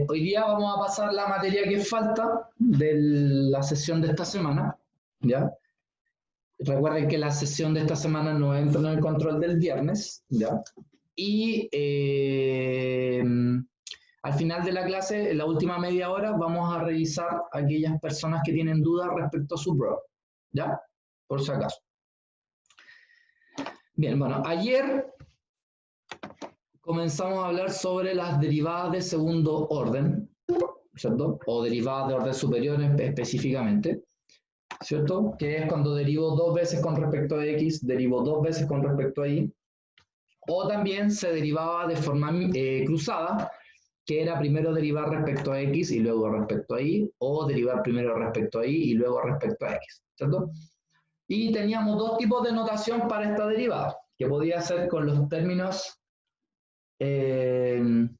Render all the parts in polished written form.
Hoy día vamos a pasar la materia que falta de la sesión de esta semana, ¿ya? Recuerden que la sesión de esta semana no entra en el control del viernes, ¿ya? Y al final de la clase, en la última media hora, vamos a revisar a aquellas personas que tienen dudas respecto a su prueba, ¿ya? Por si acaso. Bien, bueno, ayer comenzamos a hablar sobre las derivadas de segundo orden, ¿cierto? O derivadas de orden superior específicamente, ¿cierto? Que es cuando derivo dos veces con respecto a x, derivo dos veces con respecto a y, o también se derivaba de forma cruzada, que era primero derivar respecto a x y luego respecto a y, o derivar primero respecto a y y luego respecto a x, ¿cierto? Y teníamos dos tipos de notación para esta derivada, que podía ser con los términos con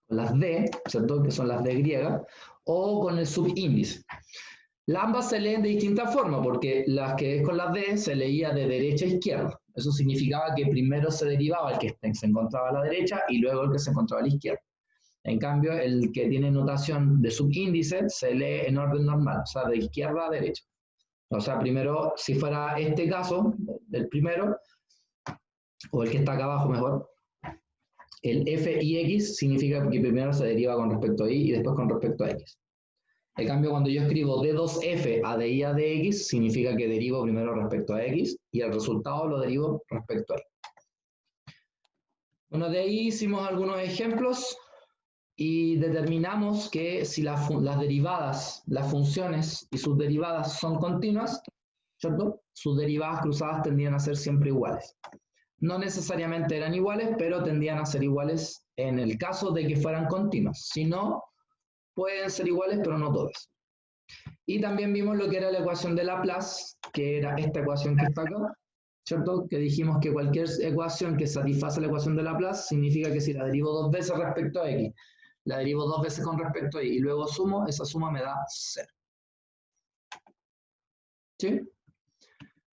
las D, ¿cierto? Que son las D griegas, o con el subíndice. Ambas se leen de distinta forma, porque las que es con las D se leía de derecha a izquierda. Eso significaba que primero se derivaba el que se encontraba a la derecha y luego el que se encontraba a la izquierda. En cambio, el que tiene notación de subíndice se lee en orden normal, o sea, de izquierda a derecha. O sea, primero, si fuera este caso, el primero, o el que está acá abajo mejor, el f y x significa que primero se deriva con respecto a y después con respecto a x. En cambio, cuando yo escribo d2f a de y a de x, significa que derivo primero respecto a x y el resultado lo derivo respecto a y. Bueno, de ahí hicimos algunos ejemplos y determinamos que si las derivadas, las funciones y sus derivadas son continuas, ¿cierto? Sus derivadas cruzadas tendrían a ser siempre iguales. No necesariamente eran iguales, pero tendían a ser iguales en el caso de que fueran continuas. Si no, pueden ser iguales, pero no todas. Y también vimos lo que era la ecuación de Laplace, que era esta ecuación que está acá, ¿cierto? Que dijimos que cualquier ecuación que satisface la ecuación de Laplace significa que si la derivo dos veces respecto a x, la derivo dos veces con respecto a y luego sumo, esa suma me da 0. ¿Sí?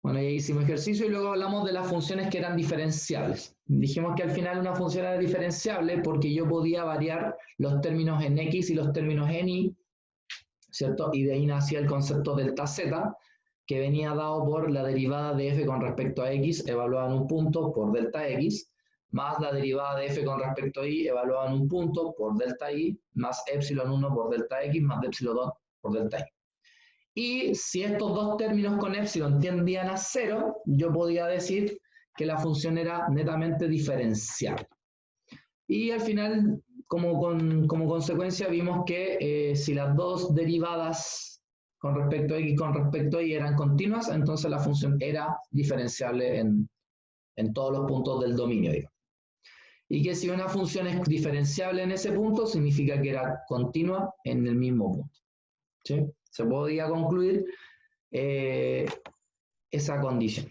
Bueno, ahí hicimos ejercicio y luego hablamos de las funciones que eran diferenciables. Dijimos que al final una función era diferenciable porque yo podía variar los términos en x y los términos en y, ¿cierto? Y de ahí nacía el concepto delta z, que venía dado por la derivada de f con respecto a x evaluada en un punto por delta x, más la derivada de f con respecto a y evaluada en un punto por delta y, más epsilon 1 por delta x, más epsilon 2 por delta y. Y si estos dos términos con epsilon tendían a 0, yo podía decir que la función era netamente diferenciable. Y al final, como consecuencia, vimos que si las dos derivadas con respecto a x y con respecto a y eran continuas, entonces la función era diferenciable en todos los puntos del dominio, digamos. Y que si una función es diferenciable en ese punto, significa que era continua en el mismo punto. ¿Sí? Se podía concluir esa condición.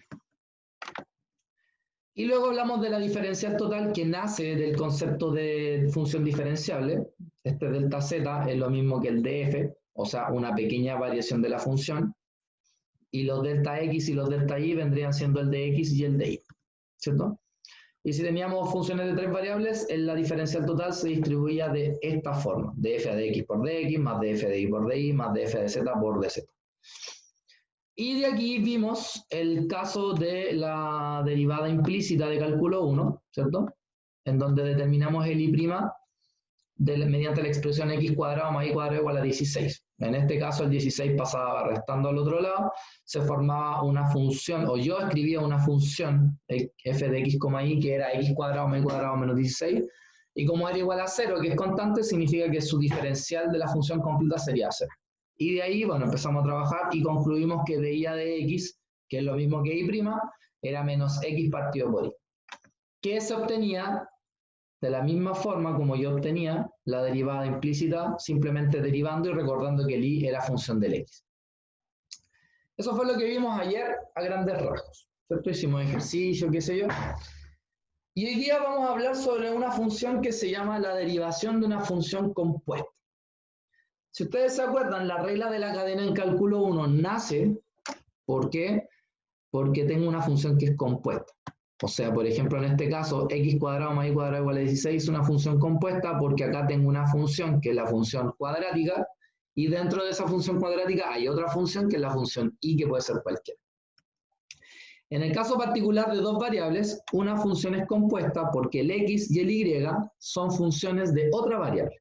Y luego hablamos de la diferencial total que nace del concepto de función diferenciable. Este delta z es lo mismo que el df, o sea, una pequeña variación de la función. Y los delta x y los delta y vendrían siendo el de x y el de y, ¿cierto? Y si teníamos funciones de tres variables, la diferencial total se distribuía de esta forma: df de x por dx, más df de y por dy, más df de z por dz. Y de aquí vimos el caso de la derivada implícita de cálculo 1, ¿cierto? En donde determinamos el i' mediante la expresión x cuadrado más y cuadrado igual a 16. En este caso el 16 pasaba restando al otro lado, se formaba una función, o yo escribía una función f de x, y, que era x cuadrado más y cuadrado menos 16, y como era igual a 0, que es constante, significa que su diferencial de la función completa sería 0. Y de ahí, bueno, empezamos a trabajar y concluimos que de y a de x, que es lo mismo que y', era menos x partido por y. ¿Qué se obtenía? De la misma forma como yo obtenía la derivada implícita, simplemente derivando y recordando que el i era función del x. Eso fue lo que vimos ayer a grandes rasgos, ¿cierto? Hicimos ejercicio, qué sé yo. Y hoy día vamos a hablar sobre una función que se llama la derivación de una función compuesta. Si ustedes se acuerdan, la regla de la cadena en cálculo 1 nace, ¿por qué? Porque tengo una función que es compuesta. O sea, por ejemplo, en este caso, x cuadrado más y cuadrado igual a 16 es una función compuesta porque acá tengo una función que es la función cuadrática y dentro de esa función cuadrática hay otra función que es la función y, que puede ser cualquiera. En el caso particular de dos variables, una función es compuesta porque el x y el y son funciones de otra variable.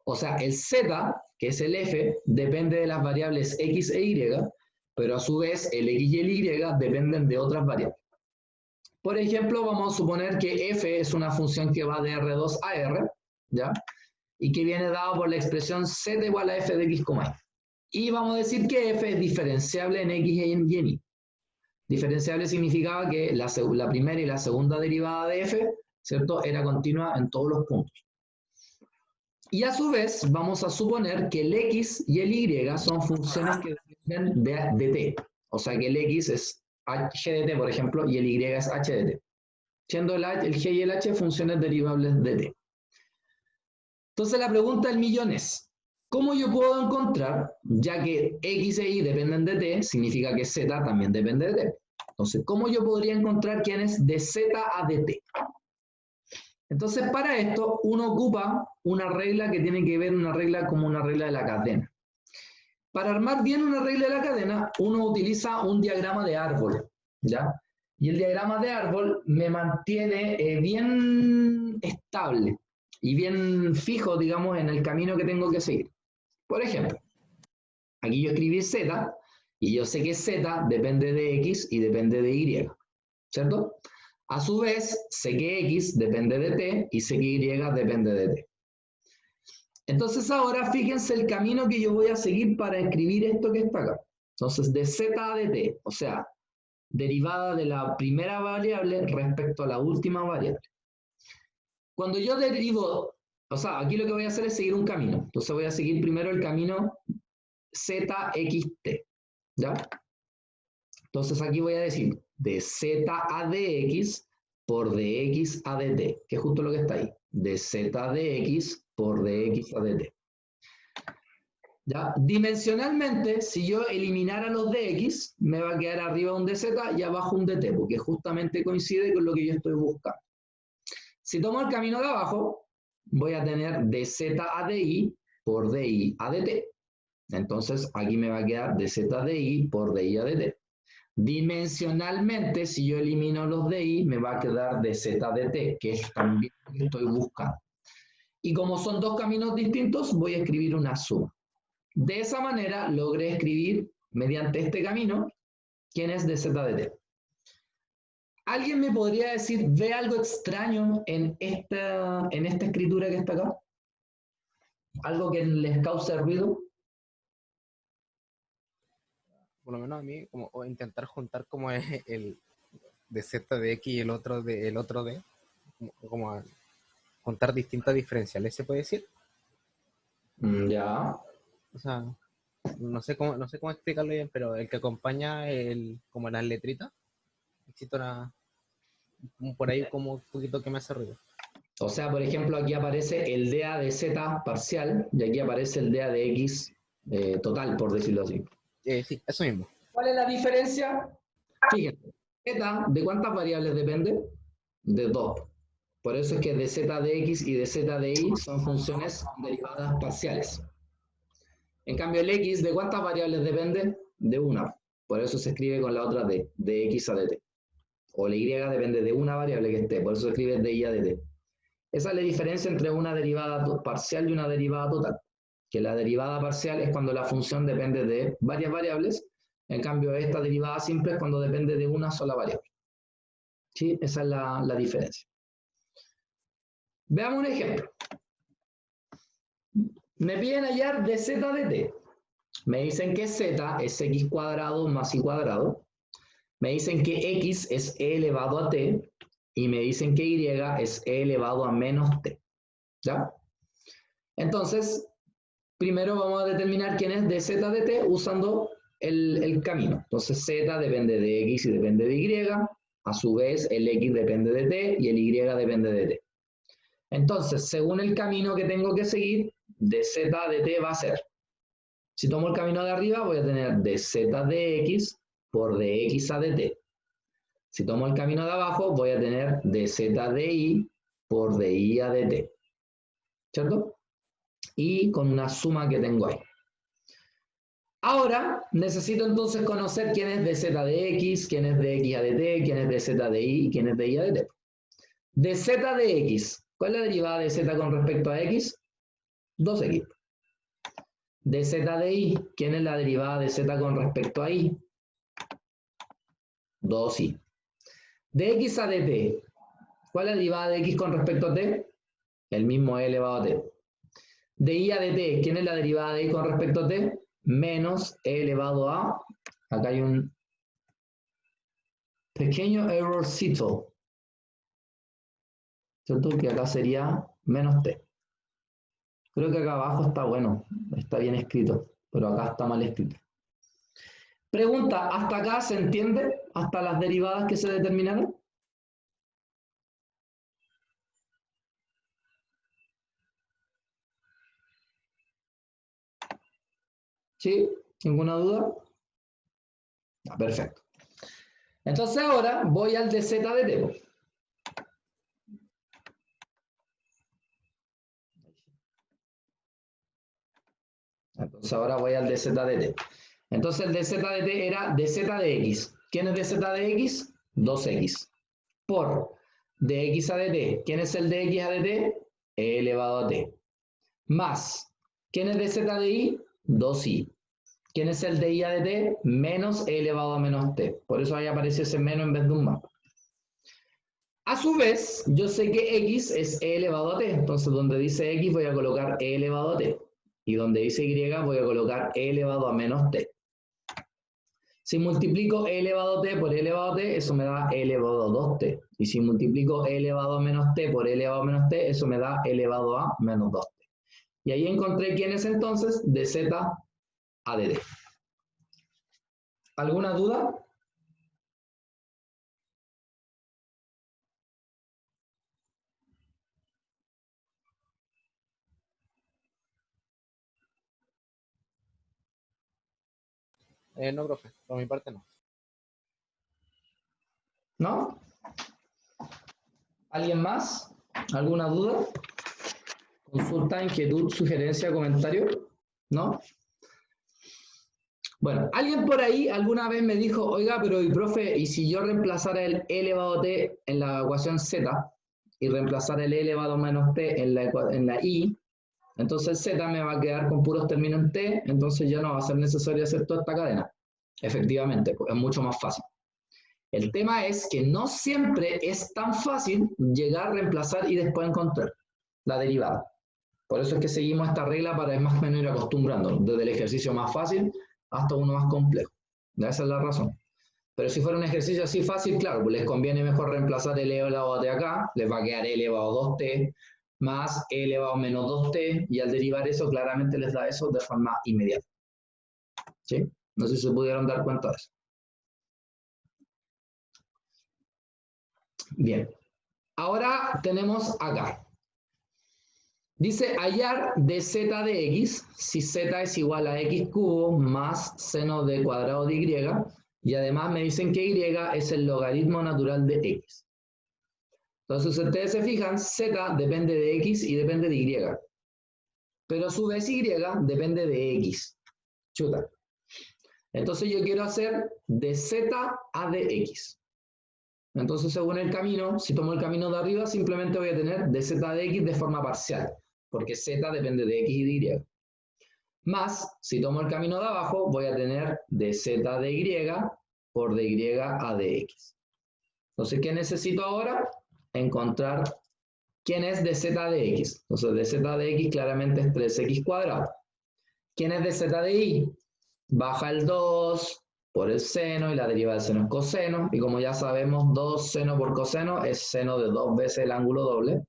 O sea, el z, que es el f, depende de las variables x e y, pero a su vez el x y el y dependen de otras variables. Por ejemplo, vamos a suponer que f es una función que va de R2 a R, ¿ya? Y que viene dado por la expresión z igual a f de x, y. Y vamos a decir que f es diferenciable en x y en y. Diferenciable significaba que la primera y la segunda derivada de f, ¿cierto?, era continua en todos los puntos. Y a su vez, vamos a suponer que el x y el y son funciones que dependen de t. O sea que el x es h de t, por ejemplo, y el y es h de t. Siendo el g y el h funciones derivables de t. Entonces la pregunta del millón es, ¿cómo yo puedo encontrar, ya que x e y dependen de t, significa que z también depende de t? Entonces, ¿cómo yo podría encontrar quién es de z a dt? Entonces, para esto, uno ocupa una regla que tiene que ver una regla como una regla de la cadena. Para armar bien una regla de la cadena, uno utiliza un diagrama de árbol, ¿ya? Y el diagrama de árbol me mantiene bien estable y bien fijo, digamos, en el camino que tengo que seguir. Por ejemplo, aquí yo escribí z, y yo sé que z depende de x y depende de y, ¿cierto? A su vez, sé que x depende de t y sé que y depende de t. Entonces ahora fíjense el camino que yo voy a seguir para escribir esto que está acá. Entonces, de z a dt, o sea, derivada de la primera variable respecto a la última variable. Cuando yo derivo, o sea, aquí lo que voy a hacer es seguir un camino. Entonces voy a seguir primero el camino zxt, ¿ya? Entonces aquí voy a decir de z a dx por dx a dt, que es justo lo que está ahí. De z a dx por dx a dt. ¿Ya? Dimensionalmente, si yo eliminara los dx, me va a quedar arriba un dz y abajo un dt, porque justamente coincide con lo que yo estoy buscando. Si tomo el camino de abajo, voy a tener dz a di por di a dt. Entonces, aquí me va a quedar dz di por di a dt. Dimensionalmente, si yo elimino los di, me va a quedar dz dt, que es también lo que estoy buscando. Y como son dos caminos distintos, voy a escribir una suma. De esa manera, logré escribir, mediante este camino, quién es dz dt. ¿Alguien me podría decir, ve algo extraño en esta escritura que está acá? ¿Algo que les cause ruido? Por lo menos a mí, como, o intentar juntar como el de z de x y el otro de, como juntar distintas diferenciales, ¿se puede decir? Ya. O sea, no sé cómo explicarlo bien, pero el que acompaña como las letritas, existe por ahí como un poquito que me hace ruido. O sea, por ejemplo, aquí aparece el dA de z parcial y aquí aparece el dA de x total, por decirlo así. Sí, eso mismo. ¿Cuál es la diferencia? Fíjense, z, ¿de cuántas variables depende? De 2. Por eso es que de z de x y de z de y son funciones derivadas parciales. En cambio, el x, ¿de cuántas variables depende? De una. Por eso se escribe con la otra d, de x a dt. O la y depende de una variable que esté, por eso se escribe de y a dt. Esa es la diferencia entre una derivada parcial y una derivada total. Que la derivada parcial es cuando la función depende de varias variables, en cambio esta derivada simple es cuando depende de una sola variable. ¿Sí? Esa es la diferencia. Veamos un ejemplo. Me piden hallar de z de t. Me dicen que z es x cuadrado más y cuadrado. Me dicen que x es e elevado a t. Y me dicen que y es e elevado a menos t. ¿Ya? Entonces, primero vamos a determinar quién es de z de t usando el camino. Entonces, z depende de x y depende de y. A su vez, el x depende de t y el y depende de t. Entonces, según el camino que tengo que seguir, de z de t va a ser, si tomo el camino de arriba, voy a tener de z de x por dx a dt. Si tomo el camino de abajo, voy a tener dz de i por di a dt, ¿cierto? Y con una suma que tengo ahí. Ahora necesito entonces conocer quién es dz de x, quién es de x a dt, quién es dz de y quién es de y a dt. Dz de x, ¿cuál es la derivada de z con respecto a x? 2x. Dz de y, ¿quién es la derivada de z con respecto a y? 2y. De x a dt, ¿cuál es la derivada de x con respecto a t? El mismo e elevado a t. De y a dt, ¿quién es la derivada de y con respecto a t? Menos e elevado a, acá hay un pequeño errorcito, ¿cierto? Que acá sería menos t. Creo que acá abajo está bueno, está bien escrito, pero acá está mal escrito. Pregunta, ¿hasta acá se entiende? ¿Hasta las derivadas que se determinaron? ¿Sí? ¿Ninguna duda? Ah, perfecto. Entonces ahora voy al dz de t. Entonces ahora voy al dz de t. Entonces el dz de t era dz de x. ¿Quién es dz de x? 2x. Por dx a dt. ¿Quién es el dx a dt? E elevado a t. Más. ¿Quién es dz de y? 2y. ¿Quién es el de y a dt? Menos e elevado a menos t. Por eso ahí aparece ese menos en vez de un más. A su vez, yo sé que x es e elevado a t. Entonces, donde dice x voy a colocar e elevado a t. Y donde dice y voy a colocar e elevado a menos t. Si multiplico e elevado a t por e elevado a t, eso me da e elevado a 2t. Y si multiplico e elevado a menos t por e elevado a menos t, eso me da e elevado a menos 2t. Y ahí encontré quién es entonces dz a dt. ¿Alguna duda? No, profe, por mi parte no. ¿No? ¿Alguien más? ¿Alguna duda? ¿Consulta, inquietud, sugerencia, comentario? ¿No? Bueno, alguien por ahí alguna vez me dijo, oiga, pero y profe, ¿y si yo reemplazara el e elevado a t en la ecuación z y reemplazara el e elevado a menos t en la y, entonces z me va a quedar con puros términos en t, entonces ya no va a ser necesario hacer toda esta cadena? Efectivamente, pues es mucho más fácil. El tema es que no siempre es tan fácil llegar a reemplazar y después encontrar la derivada. Por eso es que seguimos esta regla para más o menos ir acostumbrándonos, desde el ejercicio más fácil hasta uno más complejo. Esa es la razón. Pero si fuera un ejercicio así fácil, claro, pues les conviene mejor reemplazar el e elevado a t acá, les va a quedar e elevado a 2t más e elevado a menos 2t, y al derivar eso claramente les da eso de forma inmediata. ¿Sí? No sé si se pudieron dar cuenta de eso. Bien. Ahora tenemos acá. Dice hallar dz de x, si z es igual a x cubo más seno de cuadrado de y, y además me dicen que y es el logaritmo natural de x. Entonces, si ustedes se fijan, z depende de x y depende de y. Pero a su vez y depende de x. Chuta. Entonces yo quiero hacer de z a de x. Entonces, según el camino, si tomo el camino de arriba, simplemente voy a tener dz de x de forma parcial, porque z depende de x y de y. Más, si tomo el camino de abajo, voy a tener dz de y por dy a dx. Entonces, ¿qué necesito ahora? Encontrar quién es dz de x. Entonces, dz de x claramente es 3x cuadrado. ¿Quién es dz de y? Baja el 2 por el seno y la derivada del seno es coseno. Y como ya sabemos, 2 seno por coseno es seno de 2 veces el ángulo doble.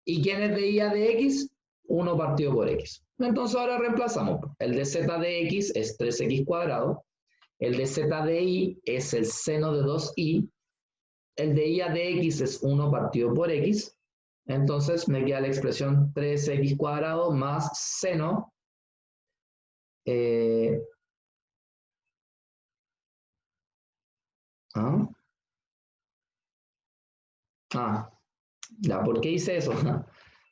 ¿Y quién es de y a de x? 1 partido por x. Entonces ahora reemplazamos. El de z de x es 3x cuadrado. El de z de y es el seno de 2y. El de y a de x es 1 partido por x. Entonces me queda la expresión 3x cuadrado más seno ¿ah? Ah, ya, ¿por qué hice eso?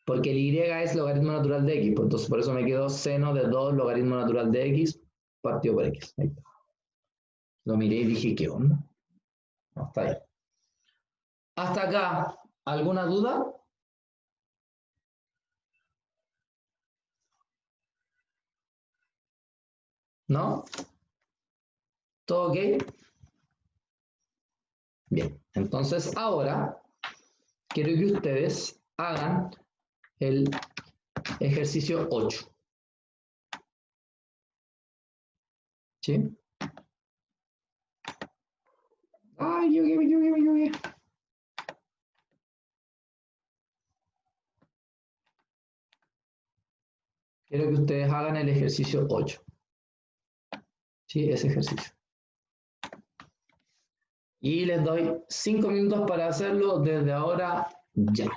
Porque el y es logaritmo natural de x, pues entonces por eso me quedó seno de 2 logaritmo natural de x partido por x. Ahí está. Lo miré y dije, ¿qué onda? No, está bien. Hasta acá, ¿alguna duda? ¿No? ¿Todo ok? Bien, entonces ahora quiero que ustedes hagan el ejercicio 8. ¿Sí? Ay, yo. Quiero que ustedes hagan el ejercicio 8. ¿Sí? Ese ejercicio. Y les doy 5 minutos para hacerlo desde ahora ya.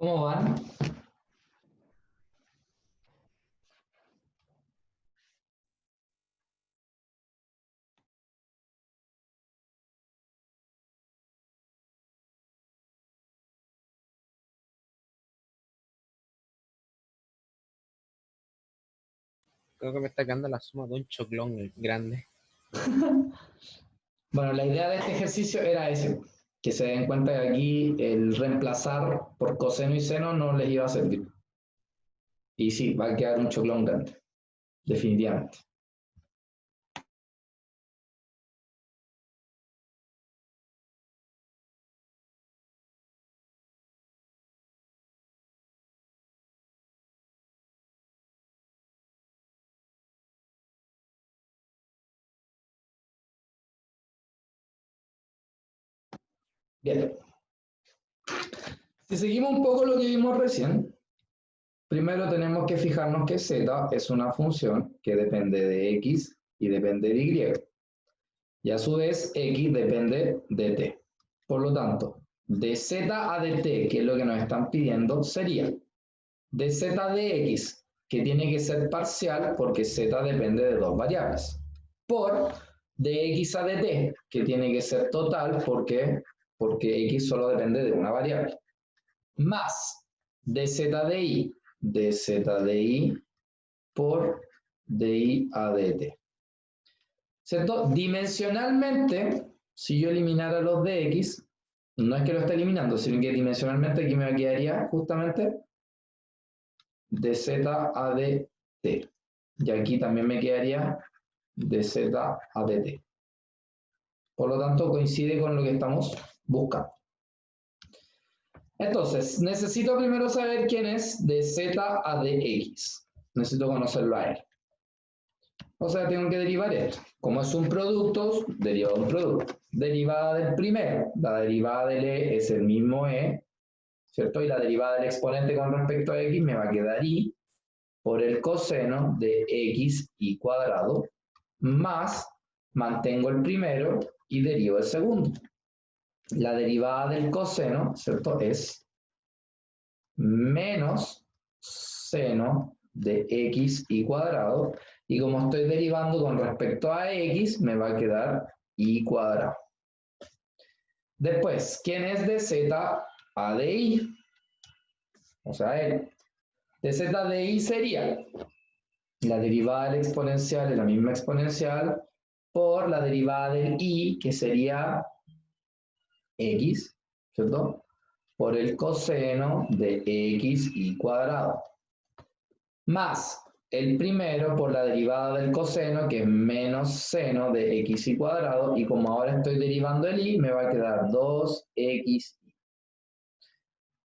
¿Cómo van? creo que me está quedando la suma de un choclón grande. Bueno, la idea de este ejercicio era ese, que se den cuenta que aquí el reemplazar por coseno y seno no les iba a servir. Y sí, va a quedar un choclón grande, definitivamente. Bien. Si seguimos un poco lo que vimos recién, primero tenemos que fijarnos que z es una función que depende de x y depende de y. Y a su vez, x depende de t. Por lo tanto, de z a dt, que es lo que nos están pidiendo, sería de z de x, que tiene que ser parcial porque z depende de dos variables, por de x a dt, que tiene que ser total porque x solo depende de una variable, más dz de i por di a dt. ¿Cierto? Dimensionalmente, si yo eliminara los de x, no es que lo esté eliminando, sino que dimensionalmente aquí me quedaría justamente dz a dt. Y aquí también me quedaría dz a dt. Por lo tanto, coincide con lo que estamos buscando. Entonces, necesito primero saber quién es de z a dx. Necesito conocerlo a él. O sea, tengo que derivar esto. Como es un producto, deriva de un producto. Derivada del primero. La derivada del e es el mismo e, ¿cierto? Y la derivada del exponente con respecto a x me va a quedar i por el coseno de x y cuadrado, más mantengo el primero y derivo el segundo. La derivada del coseno, ¿cierto? Es menos seno de x y cuadrado, y como estoy derivando con respecto a x, me va a quedar y cuadrado. Después, ¿quién es de z a de i? O sea, él. De z de i sería la derivada del exponencial es la misma exponencial por la derivada del i, que sería x, ¿cierto? Por el coseno de x y cuadrado. Más el primero por la derivada del coseno, que es menos seno de x y cuadrado, y como ahora estoy derivando el i, me va a quedar 2xi.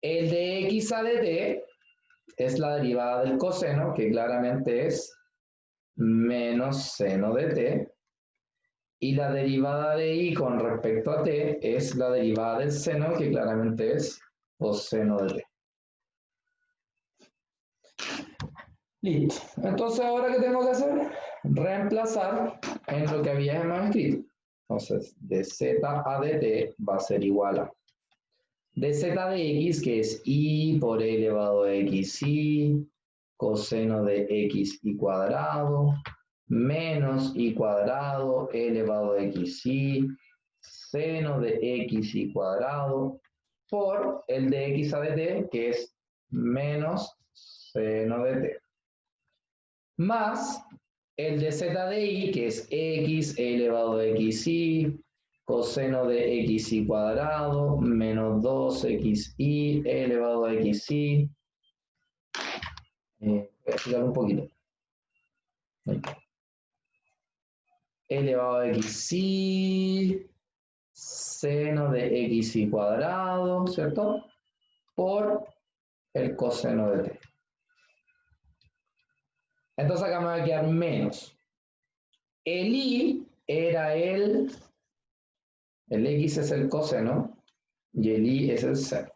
El de x a dt es la derivada del coseno, que claramente es menos seno de t, y la derivada de i con respecto a t es la derivada del seno, que claramente es coseno de t. Listo. Entonces, ¿ahora qué tengo que hacer? Reemplazar en lo que habíamos escrito. Entonces, de z a dt va a ser igual a dz de x, que es i por e elevado a xi, coseno de x y cuadrado, menos i cuadrado elevado a xi, seno de x y cuadrado, por el de x a dt, que es menos seno de t, más el de z de i, que es x elevado a xi, coseno de x y cuadrado, menos 2xi elevado a xi. Voy a explicar un poquito. Elevado a xi, seno de x y cuadrado, ¿cierto? Por el coseno de t. Entonces acá me va a quedar menos. El i era el x es el coseno y el i es el seno.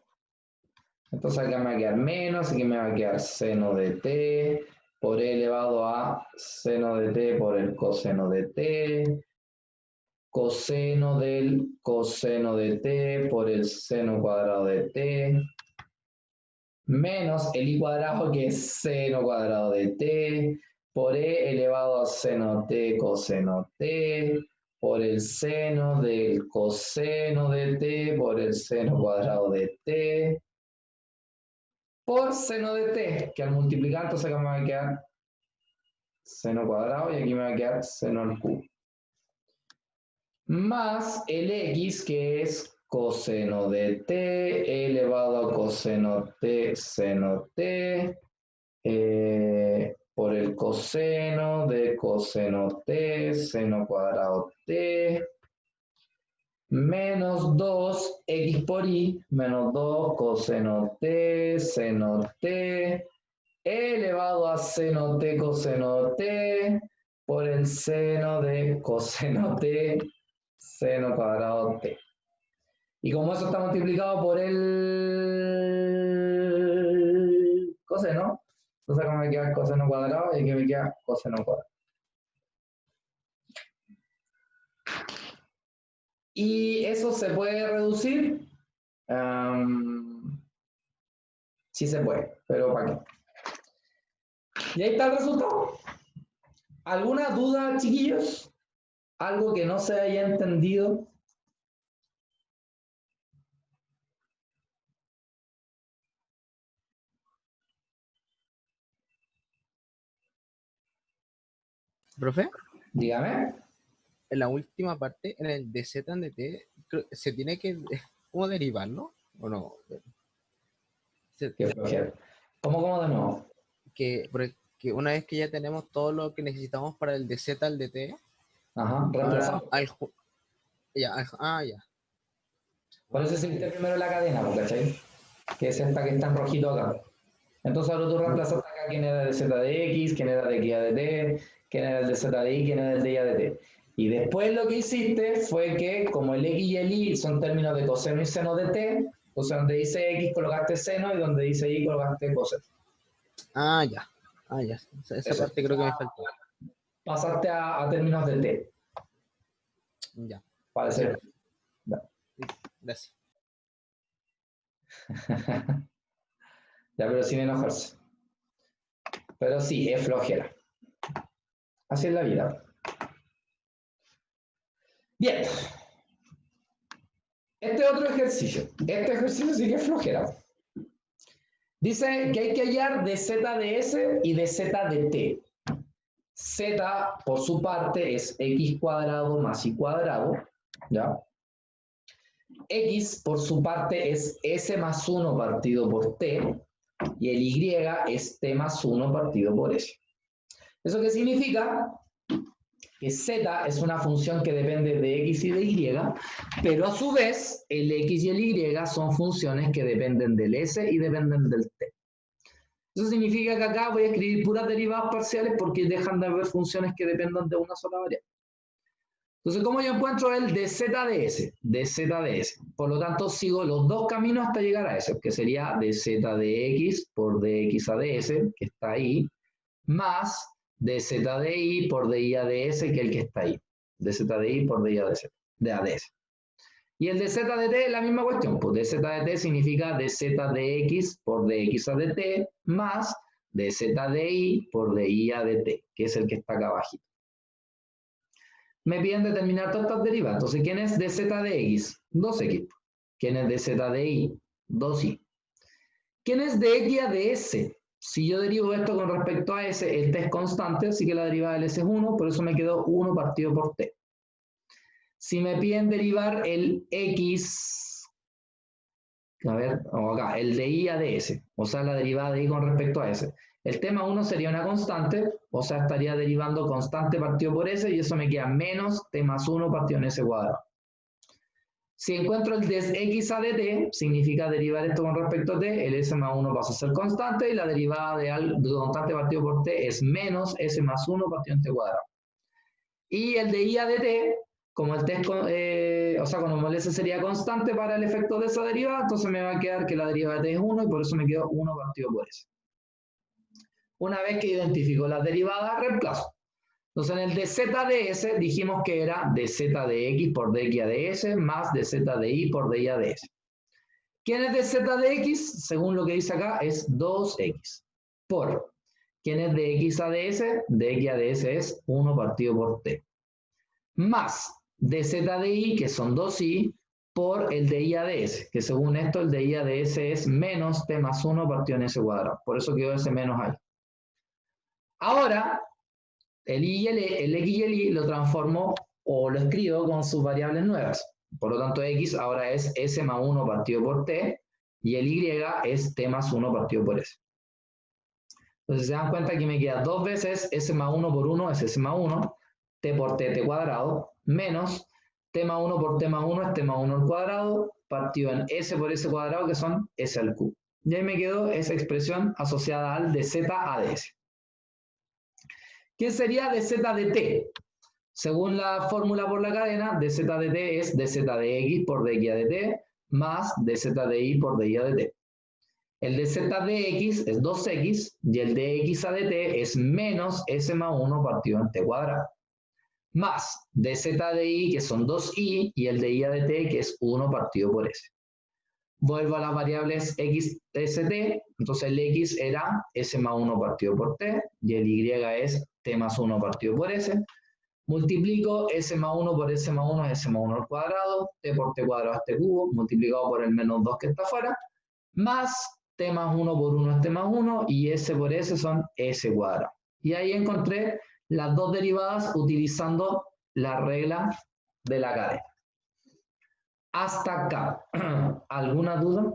Entonces acá me va a quedar menos, aquí me va a quedar seno de t por e elevado a seno de t por el coseno de t, coseno del coseno de t por el seno cuadrado de t, menos el i cuadrado, que es seno cuadrado de t, por e elevado a seno t coseno t, por el seno del coseno de t por el seno cuadrado de t, por seno de t, que al multiplicar entonces acá me va a quedar seno cuadrado, y aquí me va a quedar seno al cubo. Más el x, que es coseno de t elevado a coseno t seno t, por el coseno de coseno t seno cuadrado t, menos 2 x por y, menos 2 coseno t seno t, elevado a seno t coseno t, por el seno de coseno t seno cuadrado t. Y como eso está multiplicado por el coseno, entonces acá me queda coseno cuadrado y aquí me queda coseno cuadrado. Y eso se puede reducir. Sí se puede, pero ¿para qué? Y ahí está el resultado. ¿Alguna duda, chiquillos? ¿Algo que no se haya entendido? Profe, Dígame. en la última parte, en el de z de t, se tiene que ¿cómo derivarlo? ¿O no? Qué flojera. ¿Cómo de nuevo? Que una vez que ya tenemos todo lo que necesitamos para el de z al de t, Ajá, ahora reemplazamos. ya, ya. Por eso hiciste primero la cadena, ¿cachai? Que es esta que está en rojito acá. Entonces ahora tú reemplazaste acá quién era de z de x, quién era de y de t, quién era el de z de y, quién era el de y de t. Y después lo que hiciste fue que, como el x y el y son términos de coseno y seno de t, entonces donde dice x colocaste seno y donde dice y colocaste coseno. Ya. Esa Eso. parte creo que me faltó. Pasaste a términos de t. Ya. Parece. Sí, gracias. Ya, pero sin enojarse. Pero sí, es flojera. Así es la vida. Bien. Este otro ejercicio. Este ejercicio sí que es flojera. Dice que hay que hallar de z de s y de z de t. Z, por su parte, es x cuadrado más y cuadrado. ¿Ya? X, por su parte, es s más 1 partido por t. Y el y es t más 1 partido por s. ¿Eso qué significa? Que z es una función que depende de x y de y, pero a su vez el x y el y son funciones que dependen del s y dependen del t. Eso significa que acá voy a escribir puras derivadas parciales porque dejan de haber funciones que dependan de una sola variable. Entonces, ¿cómo yo encuentro el dz de s? Dz de s. Por lo tanto, sigo los dos caminos hasta llegar a eso, que sería dz de x por dx a ds, que está ahí, más dz de y por di a ds, que es el que está ahí. Dz de y por di a ds. De ads. Y el dz de t es la misma cuestión. Pues dz de t significa dz de x por dx a dt más dz de y por di a dt, que es el que está acá abajito. Me piden determinar todas estas derivadas. Entonces, ¿quién es dz de x? 2x. ¿Quién es dz de y? 2y. ¿Quién es de x a ds? Si yo derivo esto con respecto a s, el t es constante, así que la derivada del s es 1, por eso me quedó 1 partido por t. Si me piden derivar el x, a ver, acá, el de y a ds, o sea, la derivada de y con respecto a s. El t más 1 sería una constante, o sea, estaría derivando constante partido por s, y eso me queda menos t más 1 partido en s cuadrado. Si encuentro el de x a dt, significa derivar esto con respecto a t, el s más 1 pasa a ser constante, y la derivada de constante partido por t es menos s más 1 partido en t cuadrado. Y el de y a dt, como el t es, o sea, como el s sería constante para el efecto de esa derivada, entonces me va a quedar que la derivada de t es 1 y por eso me quedo 1 partido por s. Una vez que identifico las derivadas, reemplazo. Entonces en el dz de s dijimos que era dz de x por dx a ds más dz de y por dy a ds. ¿Quién es dz de x? Según lo que dice acá, es 2x. Por, ¿quién es de x a ds? De x a ds es 1 partido por t. Más dz de y, que son 2y, por el de y a ds, que según esto el de y a ds es menos t más 1 partido en s cuadrado. Por eso quedó ese menos ahí. Ahora, el X y el Y lo transformo o lo escribo con sus variables nuevas. Por lo tanto, X ahora es S más 1 partido por T, y el Y es T más 1 partido por S. Entonces se dan cuenta que me queda dos veces S más 1 por 1 es S más 1, T por T, T cuadrado, menos T más 1 por T más 1 es T más 1 al cuadrado, partido en S por S cuadrado, que son S al cubo. Y ahí me quedó esa expresión asociada al dz a ds. ¿Qué sería dz de t? Según la fórmula por la cadena, dz de t es dz de x por dx de t más dz de y por dy de t. El dz de x es 2x y el dx a dt es menos s más 1 partido en t cuadrado. Más dz de y, que son 2y, y el de y a dt, que es 1 partido por s. Vuelvo a las variables x, s, t. Entonces el x era s más 1 partido por t, y el y es t más 1 partido por s. Multiplico s más 1 por s más 1 es s más 1 al cuadrado, t por t cuadrado es t cubo, multiplicado por el menos 2 que está afuera, más t más 1 por 1 es t más 1, y s por s son s cuadrado. Y ahí encontré las dos derivadas utilizando la regla de la cadena. Hasta acá. ¿Alguna duda?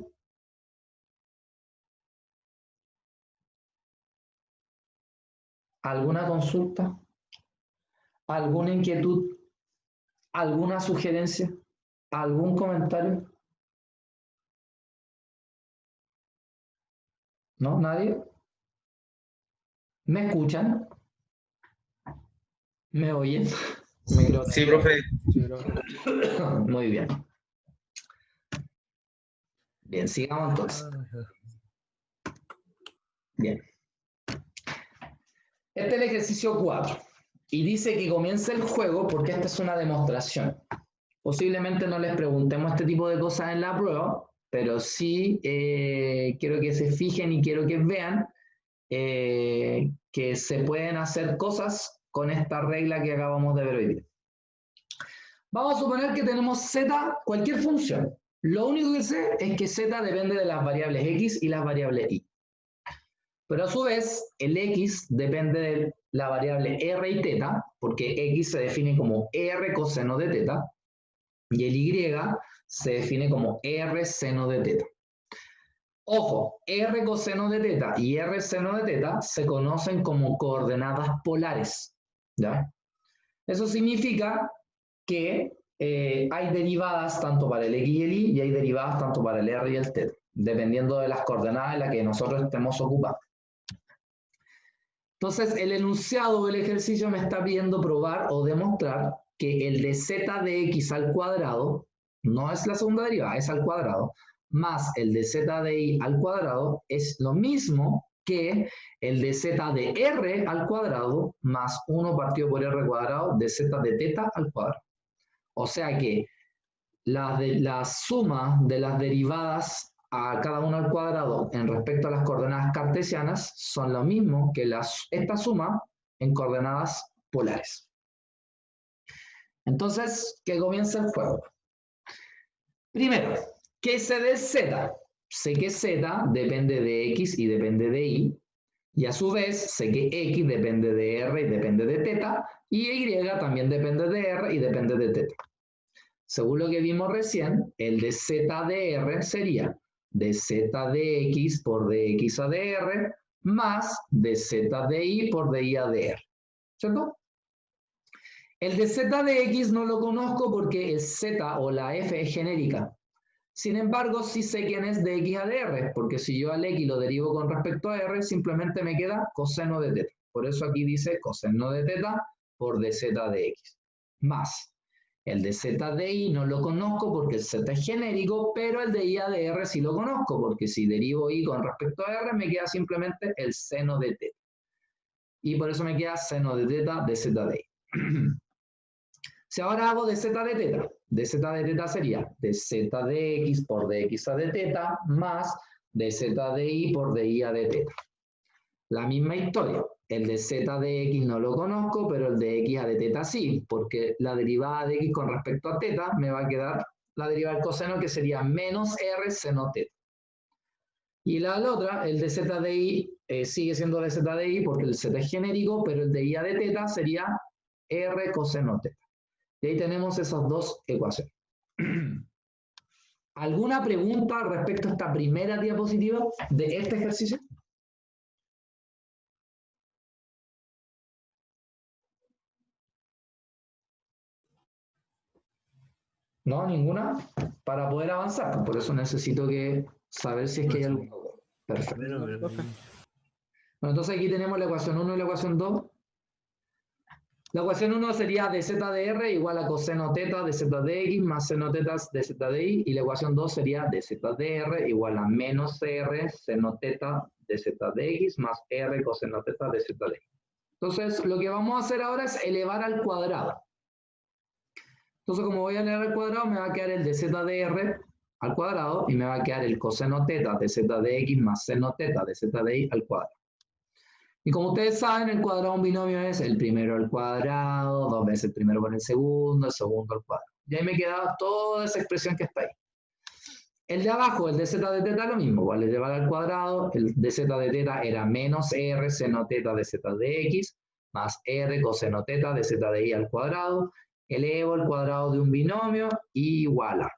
¿Alguna consulta? ¿Alguna inquietud? ¿Alguna sugerencia? ¿Algún comentario? ¿No? ¿Nadie? ¿Me escuchan? ¿Me oyen? Me creo Sí, profe. Muy bien. Bien, sigamos entonces. Bien. Este es el ejercicio 4. Y dice que comience el juego porque esta es una demostración. Posiblemente no les preguntemos este tipo de cosas en la prueba, pero sí quiero que se fijen y quiero que vean que se pueden hacer cosas con esta regla que acabamos de ver hoy día. Vamos a suponer que tenemos z, cualquier función. Lo único que sé es que z depende de las variables x y las variables y. Pero a su vez, el x depende de la variable r y θ, porque x se define como r coseno de θ, y el y se define como r seno de θ. Ojo, r coseno de θ y r seno de θ se conocen como coordenadas polares, ¿ya? Eso significa que hay derivadas tanto para el x y el y, y hay derivadas tanto para el r y el θ, dependiendo de las coordenadas en las que nosotros estemos ocupados. Entonces, el enunciado del ejercicio me está pidiendo probar o demostrar que el de z de x al cuadrado, no es la segunda derivada, es al cuadrado, más el de z de y al cuadrado es lo mismo que el de z de r al cuadrado más 1 partido por r cuadrado de z de θ al cuadrado. O sea que la suma de las derivadas a cada uno al cuadrado en respecto a las coordenadas cartesianas son lo mismo que esta suma en coordenadas polares. Entonces, que comience el juego. Primero, ¿qué sé de z? Sé que z depende de x y depende de y, y a su vez sé que x depende de r y depende de θ, y y también depende de r y depende de θ. Según lo que vimos recién, el de z de r sería de z de x por dx a dr más de z de y por dy a dr. ¿Cierto? El de z de x no lo conozco porque el z o la f es genérica. Sin embargo, sí sé quién es de x a dr, porque si yo al x lo derivo con respecto a r, simplemente me queda coseno de θ. Por eso aquí dice coseno de θ por dz de x. Más. El de z de y no lo conozco porque el z es genérico, pero el de y a de r sí lo conozco, porque si derivo y con respecto a r me queda simplemente el seno de θ. Y por eso me queda seno de θ de z de y. Si ahora hago de z de θ sería de z de x por dx a de θ más de z de y por dy a de θ. La misma historia. El de z de x no lo conozco, pero el de x a de θ sí, porque la derivada de x con respecto a θ me va a quedar la derivada del coseno, que sería menos r seno θ. Y la otra, el de z de i, sigue siendo de z de i porque el z es genérico, pero el de i a de teta sería r coseno teta. Y ahí tenemos esas dos ecuaciones. ¿Alguna pregunta respecto a esta primera diapositiva de este ejercicio? ¿No? ¿Ninguna? Para poder avanzar, por eso necesito saber si es que hay alguna duda. Perfecto. Bueno, entonces aquí tenemos la ecuación 1 y la ecuación 2. La ecuación 1 sería de z de r igual a coseno teta de z de x más seno teta de z de y. Y la ecuación 2 sería de z de r igual a menos cr seno teta de z de x más r coseno teta de z de y. Entonces, lo que vamos a hacer ahora es elevar al cuadrado. Entonces, como voy a elevar al cuadrado, me va a quedar el de z de r al cuadrado y me va a quedar el coseno teta de z de x más seno teta de z de y al cuadrado. Y como ustedes saben, el cuadrado de un binomio es el primero al cuadrado, 2 veces el primero por el segundo al cuadrado. Y ahí me queda toda esa expresión que está ahí. El de abajo, el de z de teta, lo mismo, ¿vale? Elevar al cuadrado, el de z de teta era menos r seno teta de z de x, más r coseno teta de z de y al cuadrado. Elevo el cuadrado de un binomio y igual a.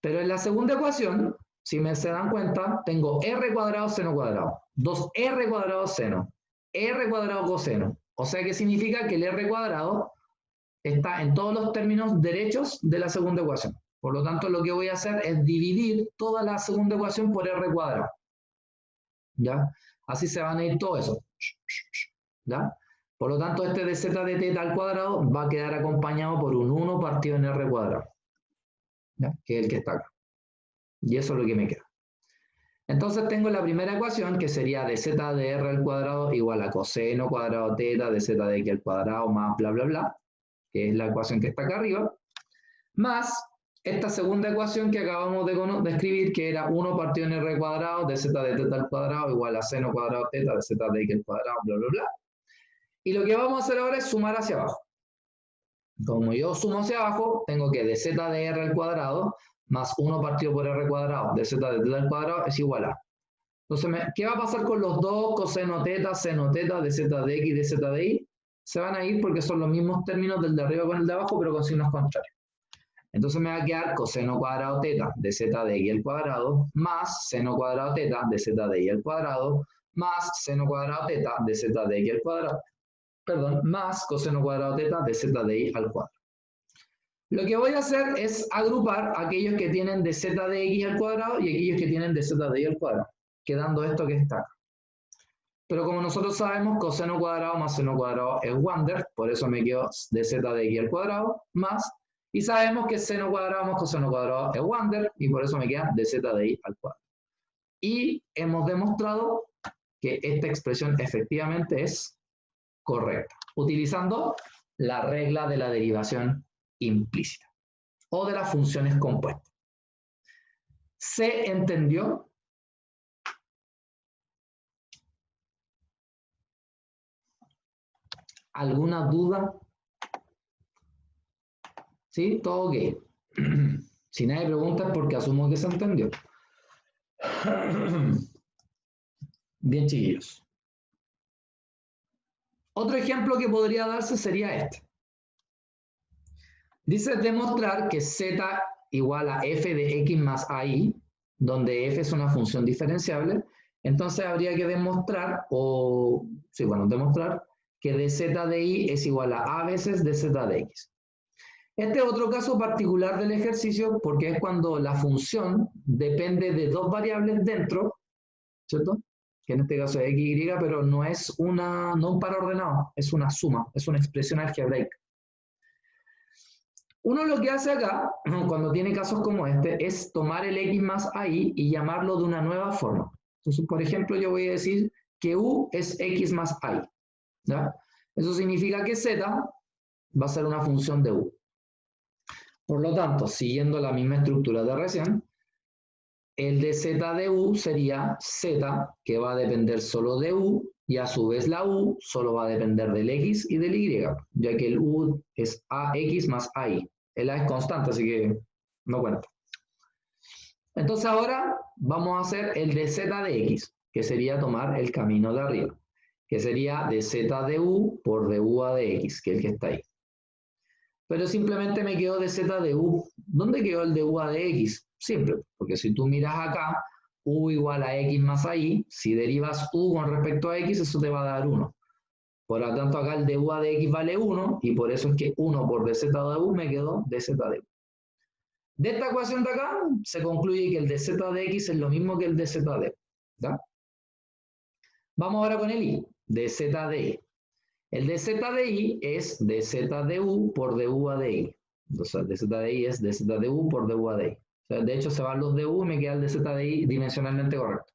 Pero en la segunda ecuación, si se dan cuenta, tengo r cuadrado seno cuadrado, 2r cuadrado seno, r cuadrado coseno. O sea que significa que el r cuadrado está en todos los términos derechos de la segunda ecuación. Por lo tanto, lo que voy a hacer es dividir toda la segunda ecuación por r cuadrado. ¿Ya? Así se van a ir todo eso. ¿Ya? Por lo tanto, este de z de teta al cuadrado va a quedar acompañado por un 1 partido en r cuadrado. ¿Ya? Que es el que está acá. Y eso es lo que me queda. Entonces tengo la primera ecuación que sería de z de r al cuadrado igual a coseno cuadrado teta de z de x al cuadrado más bla bla bla, que es la ecuación que está acá arriba, más esta segunda ecuación que acabamos de escribir, que era 1 partido en r cuadrado de z de teta al cuadrado igual a seno cuadrado teta de z de x al cuadrado, bla bla bla. Y lo que vamos a hacer ahora es sumar hacia abajo. Como yo sumo hacia abajo, tengo que de z de r al cuadrado más 1 partido por r cuadrado de z de teta al cuadrado es igual a. Entonces, ¿qué va a pasar con los dos coseno teta, seno teta de z de x y de z de y? Se van a ir porque son los mismos términos del de arriba con el de abajo, pero con signos contrarios. Entonces me va a quedar coseno cuadrado teta de z de x al cuadrado más seno cuadrado teta de z de y al cuadrado más seno cuadrado teta de z de x al cuadrado. Perdón, más coseno cuadrado teta de z de y al cuadrado. Lo que voy a hacer es agrupar aquellos que tienen de z de x al cuadrado y aquellos que tienen de z de y al cuadrado, quedando esto que está acá. Pero como nosotros sabemos, coseno cuadrado más seno cuadrado es Wander, por eso me quedo de z de x al cuadrado más, y sabemos que seno cuadrado más coseno cuadrado es Wander, y por eso me queda de z de y al cuadrado. Y hemos demostrado que esta expresión efectivamente es correcta, utilizando la regla de la derivación implícita o de las funciones compuestas. ¿Se entendió? ¿Alguna duda? ¿Sí? ¿Todo ok? Si nadie pregunta es porque asumo que se entendió. Bien, chiquillos. Otro ejemplo que podría darse sería este. Dice demostrar que z igual a f de x más ai, donde f es una función diferenciable. Entonces habría que demostrar, demostrar que de z de y es igual a veces de z de x. Este es otro caso particular del ejercicio porque es cuando la función depende de dos variables dentro, ¿cierto? Que en este caso es x y, pero no es no un par ordenado, es una suma, es una expresión algebraica. Uno lo que hace acá, cuando tiene casos como este, es tomar el x más ai y llamarlo de una nueva forma. Entonces, por ejemplo, yo voy a decir que u es x más ai, ¿ya? Eso significa que z va a ser una función de u. Por lo tanto, siguiendo la misma estructura de recién, el de z de u sería z, que va a depender solo de u, y a su vez la u solo va a depender del x y del y, ya que el u es ax más ai. El a es constante, así que no cuenta. Entonces ahora vamos a hacer el de z de x, que sería tomar el camino de arriba, que sería de z de u por du a de x, que es el que está ahí. Pero simplemente me quedo de z de u. ¿Dónde quedó el de u a de x? Simple, porque si tú miras acá, u igual a x más y, si derivas u con respecto a x, eso te va a dar 1. Por lo tanto, acá el de u a de x vale 1, y por eso es que 1 por dz de u me quedó dz de u. De esta ecuación de acá, se concluye que el dz de x es lo mismo que el dz de u. ¿Ya? Vamos ahora con el i, dz de i. El dz de i es dz de u por du a de i. Entonces, dz de i es dz de u por du a de i. O sea, de hecho, se van los de u y me queda el dz de i dimensionalmente correcto.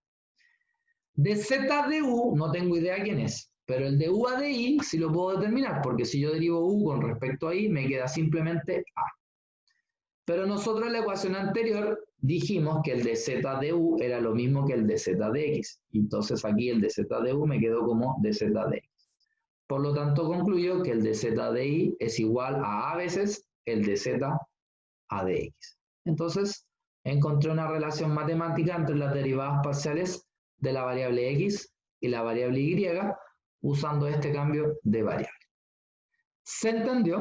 Dz de u no tengo idea quién es, pero el de u a de i sí lo puedo determinar, porque si yo derivo u con respecto a i, me queda simplemente a. Pero nosotros en la ecuación anterior dijimos que el de z de u era lo mismo que el de z de x. Entonces aquí el de z de u me quedó como dz de x. Por lo tanto, concluyo que el de z de i es igual a veces el de z a de x. Entonces, encontré una relación matemática entre las derivadas parciales de la variable x y la variable y usando este cambio de variable. ¿Se entendió?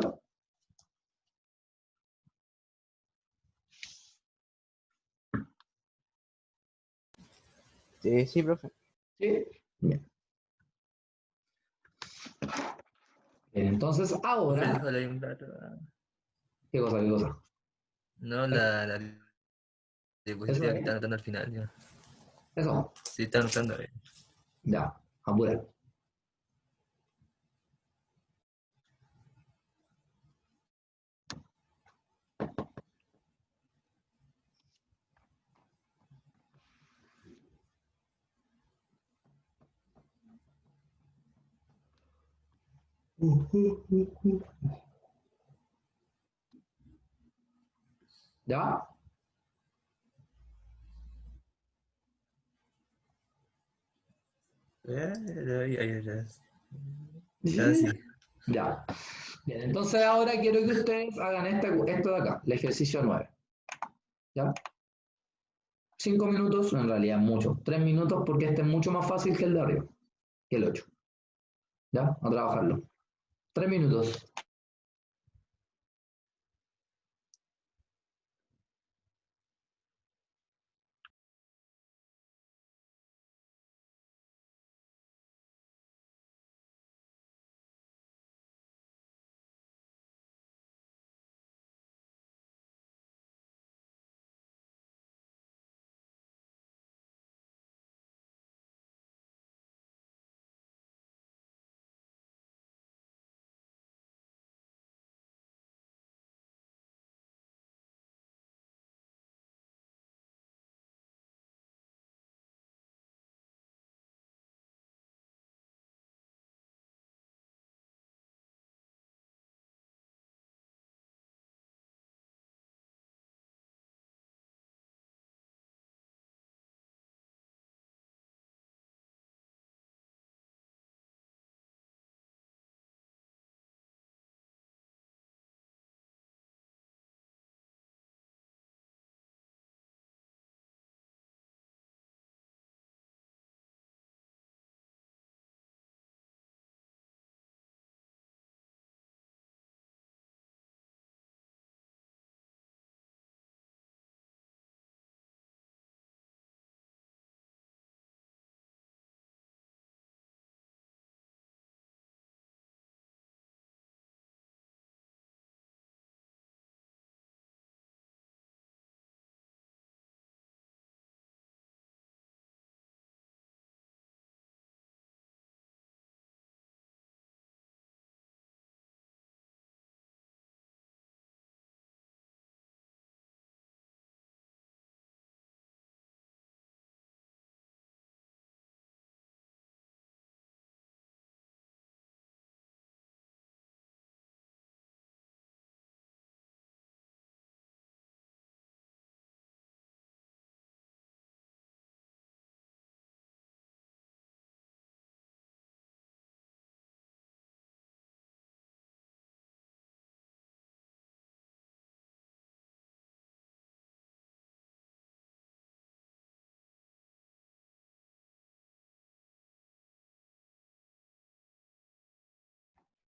Sí, profe. Sí. Bien. Bien, entonces Profe, ahora, déjale ahí un rato. ¿qué cosa, qué cosa? No, la Eso, diapositiva que está anotando al final, ya. eso, Sí, está anotando. ya, apura. ¿Ya? Ya, sí. Ya. Bien, entonces ahora quiero que ustedes hagan esto de acá, el ejercicio 9. ¿Ya? 5 minutos, en realidad mucho. 3 minutos porque este es mucho más fácil que el de arriba, que el 8. ¿Ya? A trabajarlo. 3 minutos.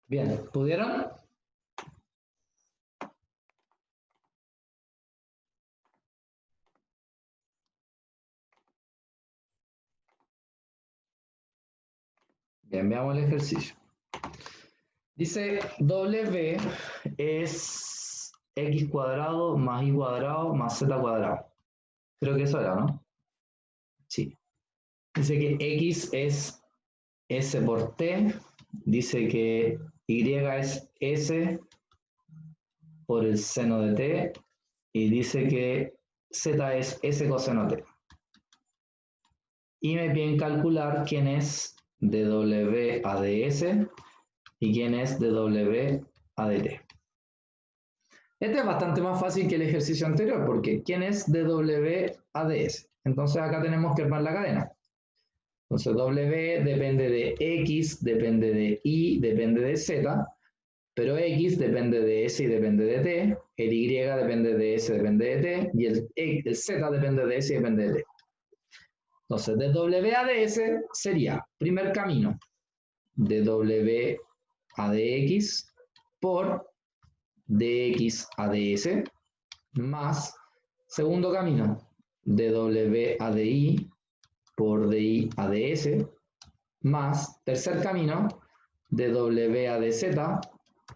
Bien, ¿pudieron? Bien, veamos el ejercicio. Dice W es x cuadrado más y cuadrado más z cuadrado. Creo que eso era, ¿no? Sí. Dice que x es s por t. Dice que y es s por el seno de t. Y dice que z es s coseno t. Y me piden calcular quién es de w a de s y quién es de w a de t. Este es bastante más fácil que el ejercicio anterior, porque ¿quién es de W a DS? Entonces acá tenemos que armar la cadena. Entonces W depende de X, depende de Y, depende de Z, pero X depende de S y depende de T, el Y depende de S, depende de T, y el Z depende de S y depende de T. Entonces, de W a DS sería, primer camino, de W a dx por dx a ds, más segundo camino, de W a DI por DI a DS, más tercer camino, de W a DZ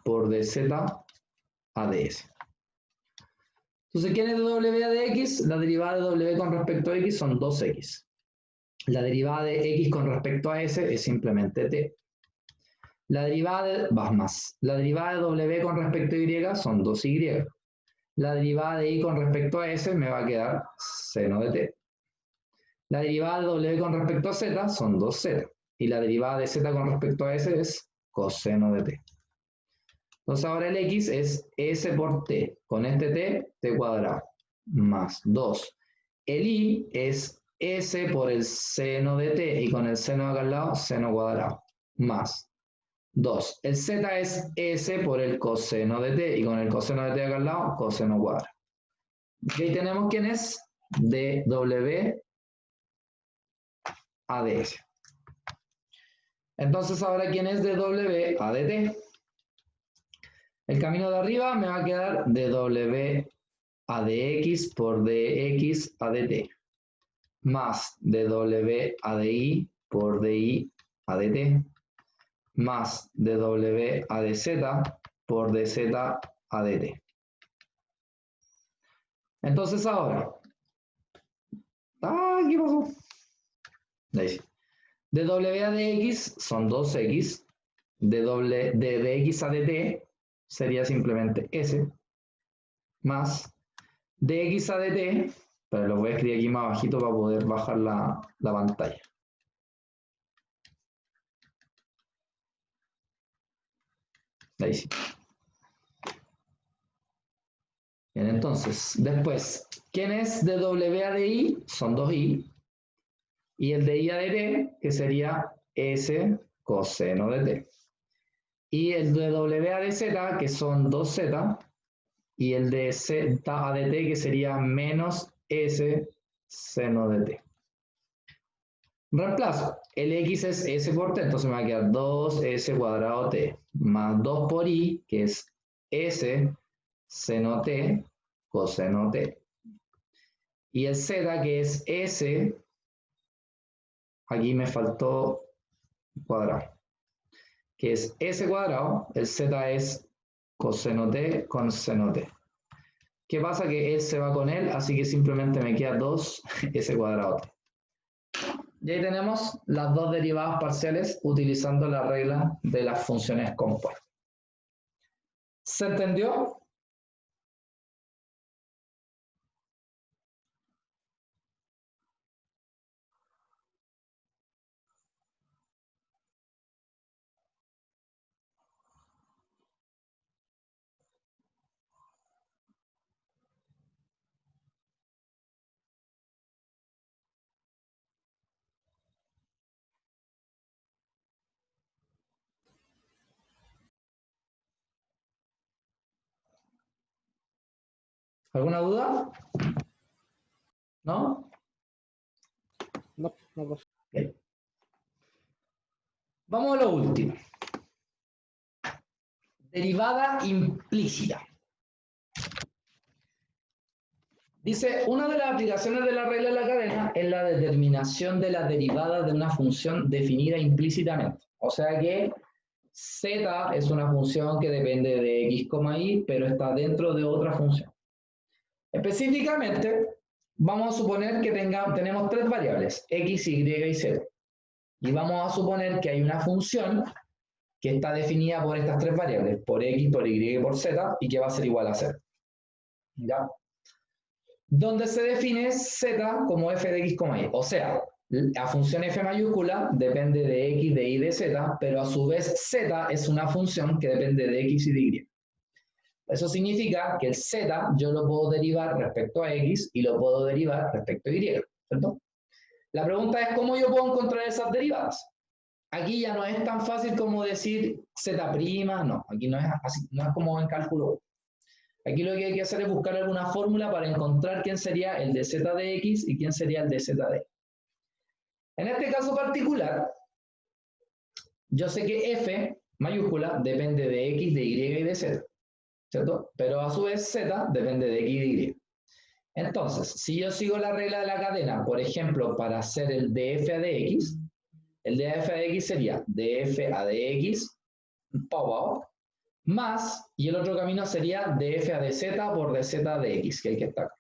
por DZ a DS. Entonces, ¿quién es de W a dx? La derivada de W con respecto a x son 2x. La derivada de x con respecto a s es simplemente t. La derivada de, la derivada de w con respecto a y son 2y. La derivada de y con respecto a s me va a quedar seno de t. La derivada de w con respecto a z son 2z. Y la derivada de z con respecto a s es coseno de t. Entonces ahora el x es s por t. Con este t cuadrado. Más 2. El y es s por el seno de t. Y con el seno de acá al lado, seno cuadrado. Más 2. El z es s por el coseno de t. Y con el coseno de t acá al lado, coseno cuadrado. Y ahí tenemos quién es de w a ds. Entonces ahora quién es de w a dt. El camino de arriba me va a quedar de w a dx por dx a dt. Más de w a di por di a dt. Más de w a dz por dz a dt. Entonces ahora, ¿qué pasó? Ahí. De w a dx son 2x, de dx a dt sería simplemente s, más dx a dt, pero lo voy a escribir aquí más bajito para poder bajar la pantalla. Ahí sí. Bien, entonces, después, ¿quién es de w a di? Son 2i. Y el de i a dt, que sería s coseno de t. Y el de w a dz, que son 2z. Y el de z a dt, que sería menos s seno de t. Reemplazo. El x es s por t, entonces me va a quedar 2s cuadrado t. Más 2 por i, que es s seno t coseno t. Y el z, que es s, aquí me faltó cuadrado, que es s cuadrado, el z es coseno t con seno t. ¿Qué pasa? Que él se va con él, así que simplemente me queda 2s cuadrado t. Y ahí tenemos las dos derivadas parciales utilizando la regla de las funciones compuestas. ¿Se entendió? ¿Alguna duda? ¿No? No, no. Okay. Vamos a lo último. Derivada implícita. Dice, una de las aplicaciones de la regla de la cadena es la determinación de la derivada de una función definida implícitamente. O sea que z es una función que depende de x, y, pero está dentro de otra función. Específicamente, vamos a suponer que tenemos tres variables, x, y y z. Y vamos a suponer que hay una función que está definida por estas tres variables, por x, por y y por z, y que va a ser igual a 0. ¿Ya? Donde se define z como f de x, y. O sea, la función f mayúscula depende de x, de y, de z, pero a su vez z es una función que depende de x y de y. Eso significa que el z yo lo puedo derivar respecto a x y lo puedo derivar respecto a y, ¿cierto? La pregunta es cómo yo puedo encontrar esas derivadas. Aquí ya no es tan fácil como decir z', no, aquí no es así, no es como en cálculo. Aquí lo que hay que hacer es buscar alguna fórmula para encontrar quién sería el de z de x y quién sería el de z de y. En este caso particular, yo sé que f mayúscula depende de x, de y y de z, ¿cierto? Pero a su vez z depende de x y de y. Entonces, si yo sigo la regla de la cadena, por ejemplo, para hacer el df a de x, el df a de x sería df a de x, power, más, y el otro camino sería df a de z por dz de x, que es el que está acá.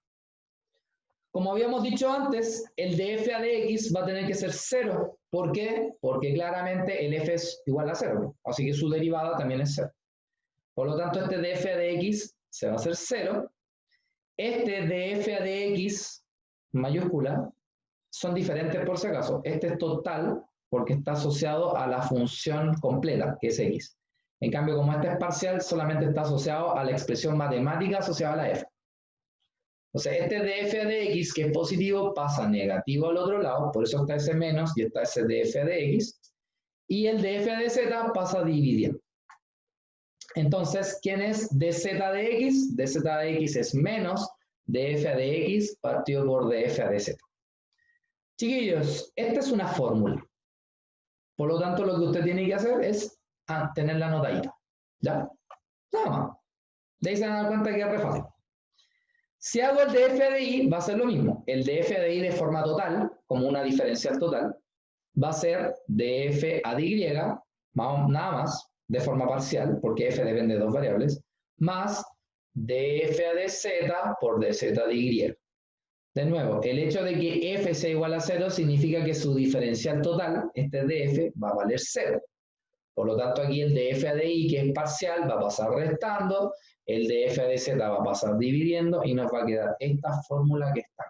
Como habíamos dicho antes, el df a de x va a tener que ser 0. ¿Por qué? Porque claramente el f es igual a 0, así que su derivada también es 0. Por lo tanto, este df a de x se va a hacer 0. Este df a de x mayúscula son diferentes por si acaso. Este es total porque está asociado a la función completa, que es x. En cambio, como este es parcial, solamente está asociado a la expresión matemática asociada a la f. O sea, este df a de x, que es positivo, pasa negativo al otro lado, por eso está ese menos y está ese df a de x. Y el df a de z pasa dividiendo. Entonces, ¿quién es dz de x? dz de x es menos df a de x partido por df a de z. Chiquillos, esta es una fórmula. Por lo tanto, lo que usted tiene que hacer es tenerla anotadita. ¿Ya? Nada más. De ahí se van a dar cuenta que es re fácil. Si hago el df a de y, va a ser lo mismo. El df a de y de forma total, como una diferencial total, va a ser df a de y, nada más, de forma parcial, porque f depende de dos variables, más df a de z por dz de y. De nuevo, el hecho de que f sea igual a 0 significa que su diferencial total, este df, va a valer 0. Por lo tanto, aquí el df a de y, que es parcial, va a pasar restando, el df a de z va a pasar dividiendo y nos va a quedar esta fórmula que está.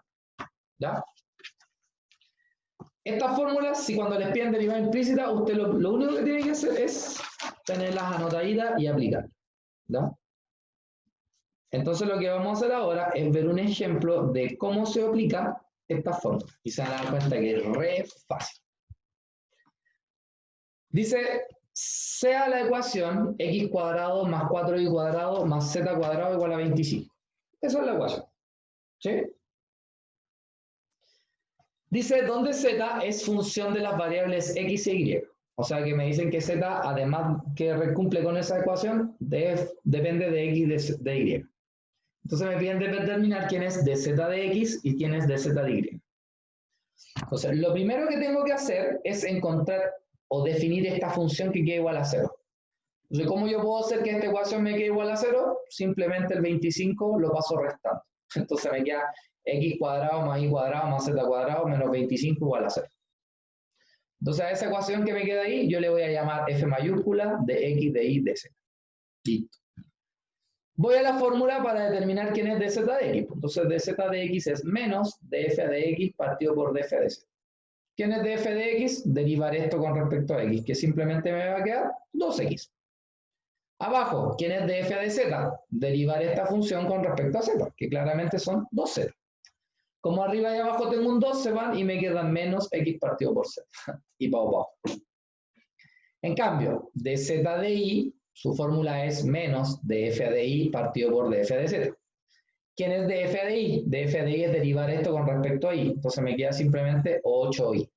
¿Ya? Estas fórmulas, si cuando les piden derivada implícita, usted lo único que tiene que hacer es tenerlas anotaditas y aplicar. ¿Ya? Entonces lo que vamos a hacer ahora es ver un ejemplo de cómo se aplica esta fórmula. Y se van a dar cuenta que es re fácil. Dice, sea la ecuación x cuadrado más 4y cuadrado más z cuadrado igual a 25. Esa es la ecuación. ¿Sí? Dice, donde z es función de las variables x e y. O sea que me dicen que z, además que cumple con esa ecuación, depende de x de y. Entonces me piden determinar quién es dz de x y quién es dz de y. Entonces, lo primero que tengo que hacer es encontrar o definir esta función que quede igual a 0. Entonces, ¿cómo yo puedo hacer que esta ecuación me quede igual a 0? Simplemente el 25 lo paso restando. Entonces me queda x cuadrado más y cuadrado más z cuadrado menos 25 igual a 0. Entonces a esa ecuación que me queda ahí, yo le voy a llamar f mayúscula de x, de y, de z. Listo. Voy a la fórmula para determinar quién es dz de x. Entonces dz de x es menos df de x partido por df de z. ¿Quién es df de x? Derivar esto con respecto a x, que simplemente me va a quedar 2x. Abajo, ¿quién es df de z? Derivar esta función con respecto a z, que claramente son 2z. Como arriba y abajo tengo un 2, se van y me quedan menos x partido por z. Y pau. En cambio, dz de y, su fórmula es menos df de y partido por df de z. ¿Quién es df de y? df de y es derivar esto con respecto a y. Entonces me queda simplemente 8y.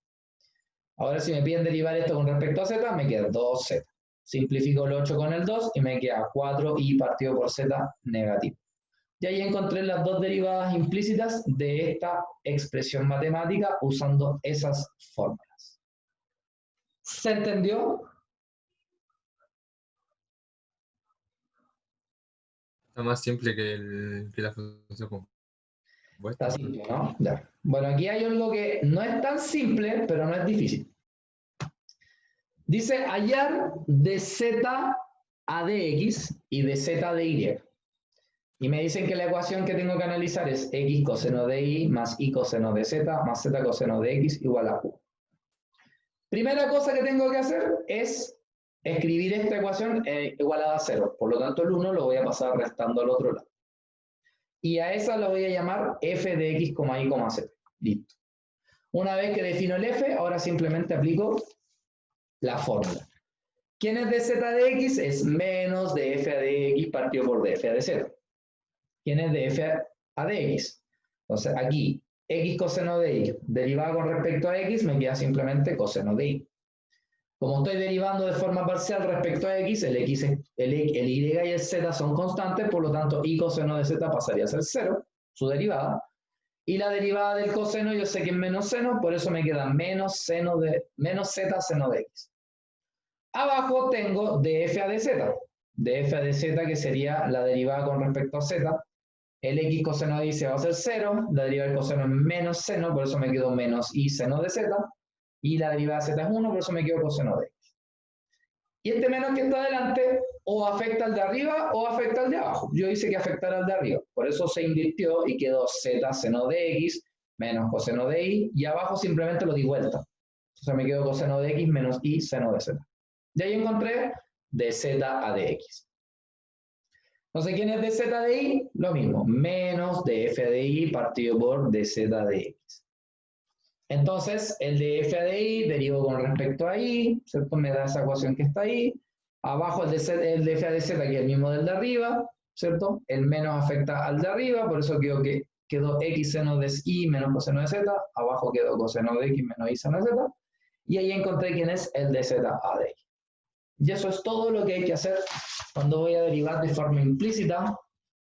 Ahora si me piden derivar esto con respecto a z, me queda 2z. Simplifico el 8 con el 2 y me queda 4i partido por z negativo. Y ahí encontré las dos derivadas implícitas de esta expresión matemática usando esas fórmulas. ¿Se entendió? Está más simple que la función compuesta. Está simple, ¿no? Ya. Bueno, aquí hay algo que no es tan simple, pero no es difícil. Dice hallar de z a dx y de z a dy. Y me dicen que la ecuación que tengo que analizar es x coseno de y más y coseno de z más z coseno de x igual a q. Primera cosa que tengo que hacer es escribir esta ecuación igualada a 0. Por lo tanto, el 1 lo voy a pasar restando al otro lado. Y a esa lo voy a llamar f de x, y, z. Listo. Una vez que defino el f, ahora simplemente aplico la fórmula. ¿Quién es de z de x? Es menos de f a de x partido por df a de z. ¿Quién es de f a de x? Entonces aquí, x coseno de y derivada con respecto a x, me queda simplemente coseno de y. Como estoy derivando de forma parcial respecto a x, el y y el z son constantes, por lo tanto, y coseno de z pasaría a ser 0, su derivada. Y la derivada del coseno yo sé que es menos seno, por eso me queda menos z seno de x. Abajo tengo df a de z. Df a de z, que sería la derivada con respecto a z. El x coseno de y se va a hacer 0, la derivada del coseno es menos seno, por eso me quedo menos y seno de z. Y la derivada de z es 1, por eso me quedo coseno de x. Y este menos que está adelante o afecta al de arriba o afecta al de abajo. Yo hice que afectara al de arriba, por eso se invirtió y quedó z seno de x menos coseno de y, y abajo simplemente lo di vuelta. Entonces me quedo coseno de x menos y seno de z. Y ahí encontré de z a de x. Entonces, ¿quién es de z de y? Lo mismo, menos de f de y partido por de z de x. Entonces, el de f a de y derivo con respecto a y, ¿cierto? Me da esa ecuación que está ahí. Abajo el de f a de z, que es el mismo del de arriba, ¿cierto? El menos afecta al de arriba, por eso quedó x seno de y menos coseno de z. Abajo quedó coseno de x menos y seno de z. Y ahí encontré quién es el de z a de y. Y eso es todo lo que hay que hacer cuando voy a derivar de forma implícita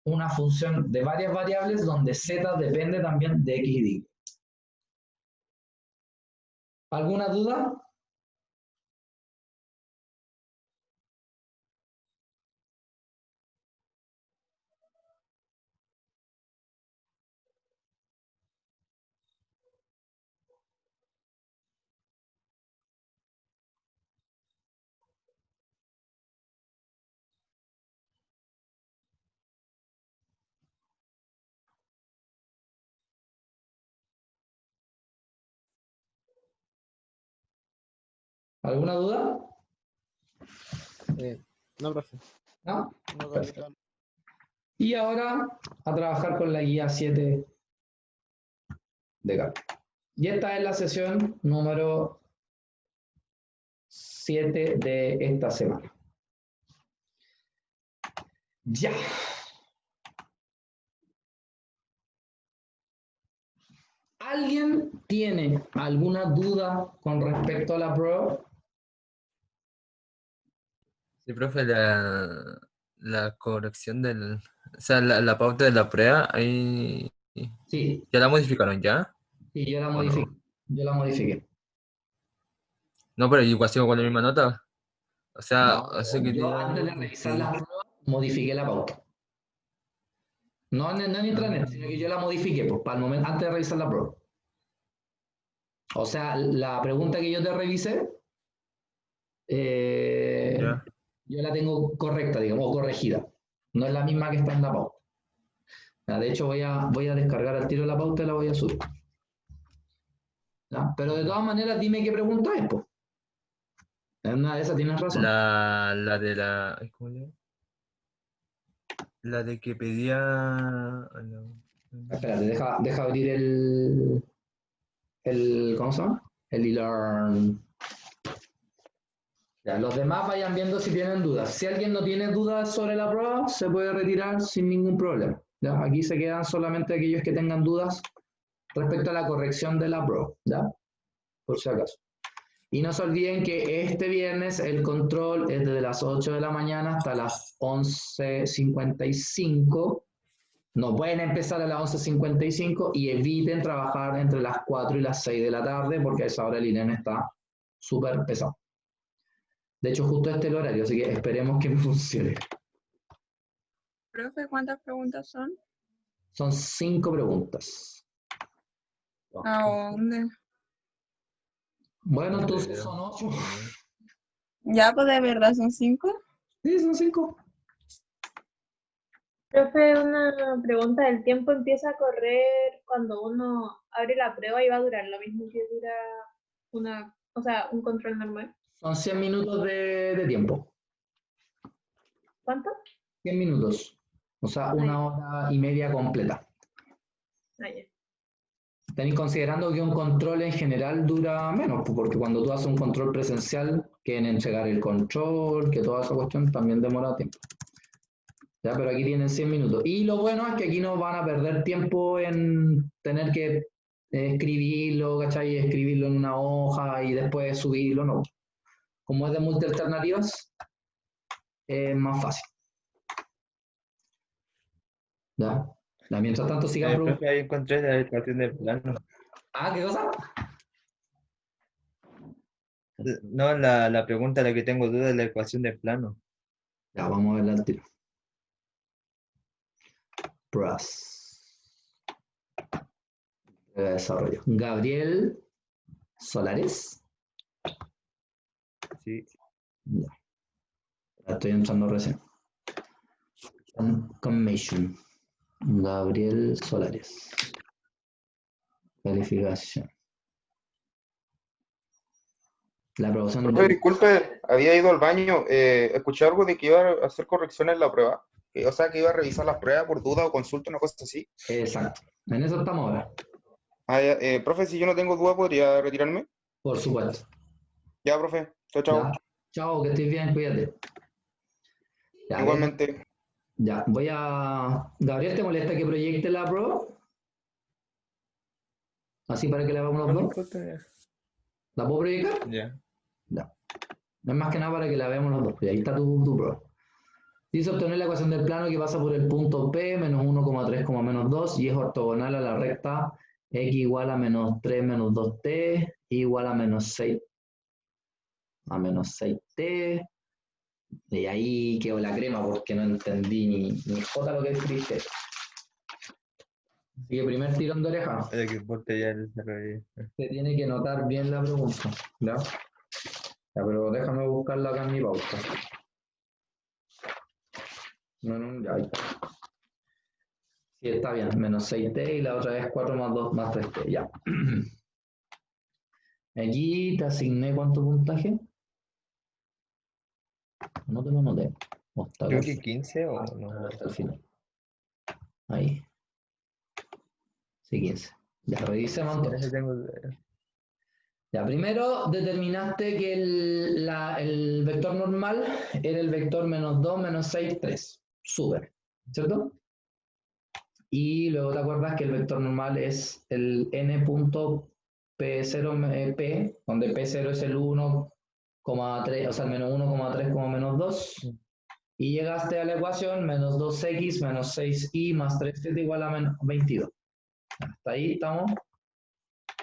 una función de varias variables donde z depende también de x y y. ¿Alguna duda? ¿Alguna duda? No, profe. ¿No? No, Perfecto. capitán. Y ahora a trabajar con la guía 7 de cálculo. Y esta es la sesión número 7 de esta semana. Ya. ¿Alguien tiene alguna duda con respecto a la prueba? Sí, profe, la corrección del... O sea, la pauta de la prueba, ahí... Sí, ¿Ya la modificaron ya? sí, yo la ¿O modifiqué. no? Yo la modifiqué. No, pero igual sigo con la misma nota. O sea, No, hace que yo día... antes de revisar las pruebas modifiqué la pauta. No en intranet, sino que yo la modifiqué pues, para el momento, antes de revisar la prueba. O sea, la pregunta que yo te revisé, Ya. yo la tengo correcta, digamos, o corregida. No es la misma que está en la pauta. De hecho, voy a descargar al tiro la pauta y la voy a subir. ¿Ya? Pero de todas maneras, dime qué pregunta es, pues. En una de esas tienes razón. La de la... ay, ¿cómo le...? La de que pedía... Espérate, deja abrir ¿cómo se llama? El e-learn. Ya, los demás vayan viendo si tienen dudas. Si alguien no tiene dudas sobre la prueba, se puede retirar sin ningún problema. ¿Ya? Aquí se quedan solamente aquellos que tengan dudas respecto a la corrección de la prueba, ¿ya? Por si acaso. Y no se olviden que este viernes el control es desde las 8 de la mañana hasta las 11:55. No pueden empezar a las 11:55 y eviten trabajar entre las 4 y las 6 de la tarde porque a esa hora el INEM está súper pesado. De hecho, justo este es el horario, así que esperemos que me funcione. Profe, ¿cuántas preguntas son? Son 5 preguntas. ¿A dónde? Bueno, entonces son 8. Ya, pues de verdad son 5. Sí, son 5. Profe, una pregunta, ¿el tiempo empieza a correr cuando uno abre la prueba y va a durar lo mismo que dura un control normal? Son 100 minutos de tiempo. ¿Cuánto? 100 minutos. O sea, 1 hora y media completa. Ah, ya. Tenéis considerando que un control en general dura menos, pues, porque cuando tú haces un control presencial, que en entregar el control, que toda esa cuestión también demora tiempo. Ya, pero aquí tienen 100 minutos. Y lo bueno es que aquí no van a perder tiempo en tener que escribirlo, ¿cachai? Escribirlo en una hoja y después subirlo, no. Como es de multialternativas, es más fácil. ¿Ya? Mientras tanto sigan Profe, preguntando. ahí encontré la ecuación del plano. Ah, ¿qué cosa? No, la pregunta, la que tengo duda es la ecuación del plano. Ya, vamos a verla al tiro. Pruebas. De desarrollo. Gabriel Solares. Sí. Ya. Ya estoy entrando recién. Confirmation. Gabriel Solares. Calificación. La aprobación Profe, de... disculpe, había ido al baño. Escuché algo de que iba a hacer correcciones en la prueba. O sea, que iba a revisar las pruebas por duda o consulta, una cosa así. Exacto. En eso estamos ahora. Ah, ya, profe, si yo no tengo duda, ¿podría retirarme? Por supuesto. Ya, profe. Chao, chao. Ya. Chao, que estés bien, cuídate. Ya, a ver. Igualmente. Ya, voy a... Gabriel, ¿te molesta que proyecte la prueba? Así para que la veamos los No me dos. importa, ya. ¿La puedo proyectar? Ya. Ya. No es más que nada para que la veamos los dos. Pues ahí está tu prueba. Dice obtener la ecuación del plano que pasa por el punto P menos 1,3, menos 2 y es ortogonal a la recta x igual a menos 3 menos 2t igual a menos 6 6t. Y ahí quedó la crema porque no entendí ni jota lo que escribiste. Así que primer tirón de oreja. Lo que importa ya el desarrollo. Se tiene que notar bien la pregunta. ¿Ya? Ya, pero déjame buscarla acá en mi pauta. No, ya, ahí está. Sí, está bien, menos 6t y la otra es 4 más 2 más 3t, ya. Allí te asigné cuánto puntaje. No te lo noté. O está Creo acá. que 15 o Ah, no. hasta el final. Ahí. Sí, 15. Ya, revisemos En entonces. ese tengo duda. Ya, primero determinaste que el vector normal era el vector menos 2, menos 6, 3. Súper. ¿Cierto? Y luego te acuerdas que el vector normal es el n.p0p, donde p0 es el 1,3, o sea, el menos 1,3, menos 2. Y llegaste a la ecuación menos 2x menos 6y más 3z igual a menos 22. Hasta ahí estamos.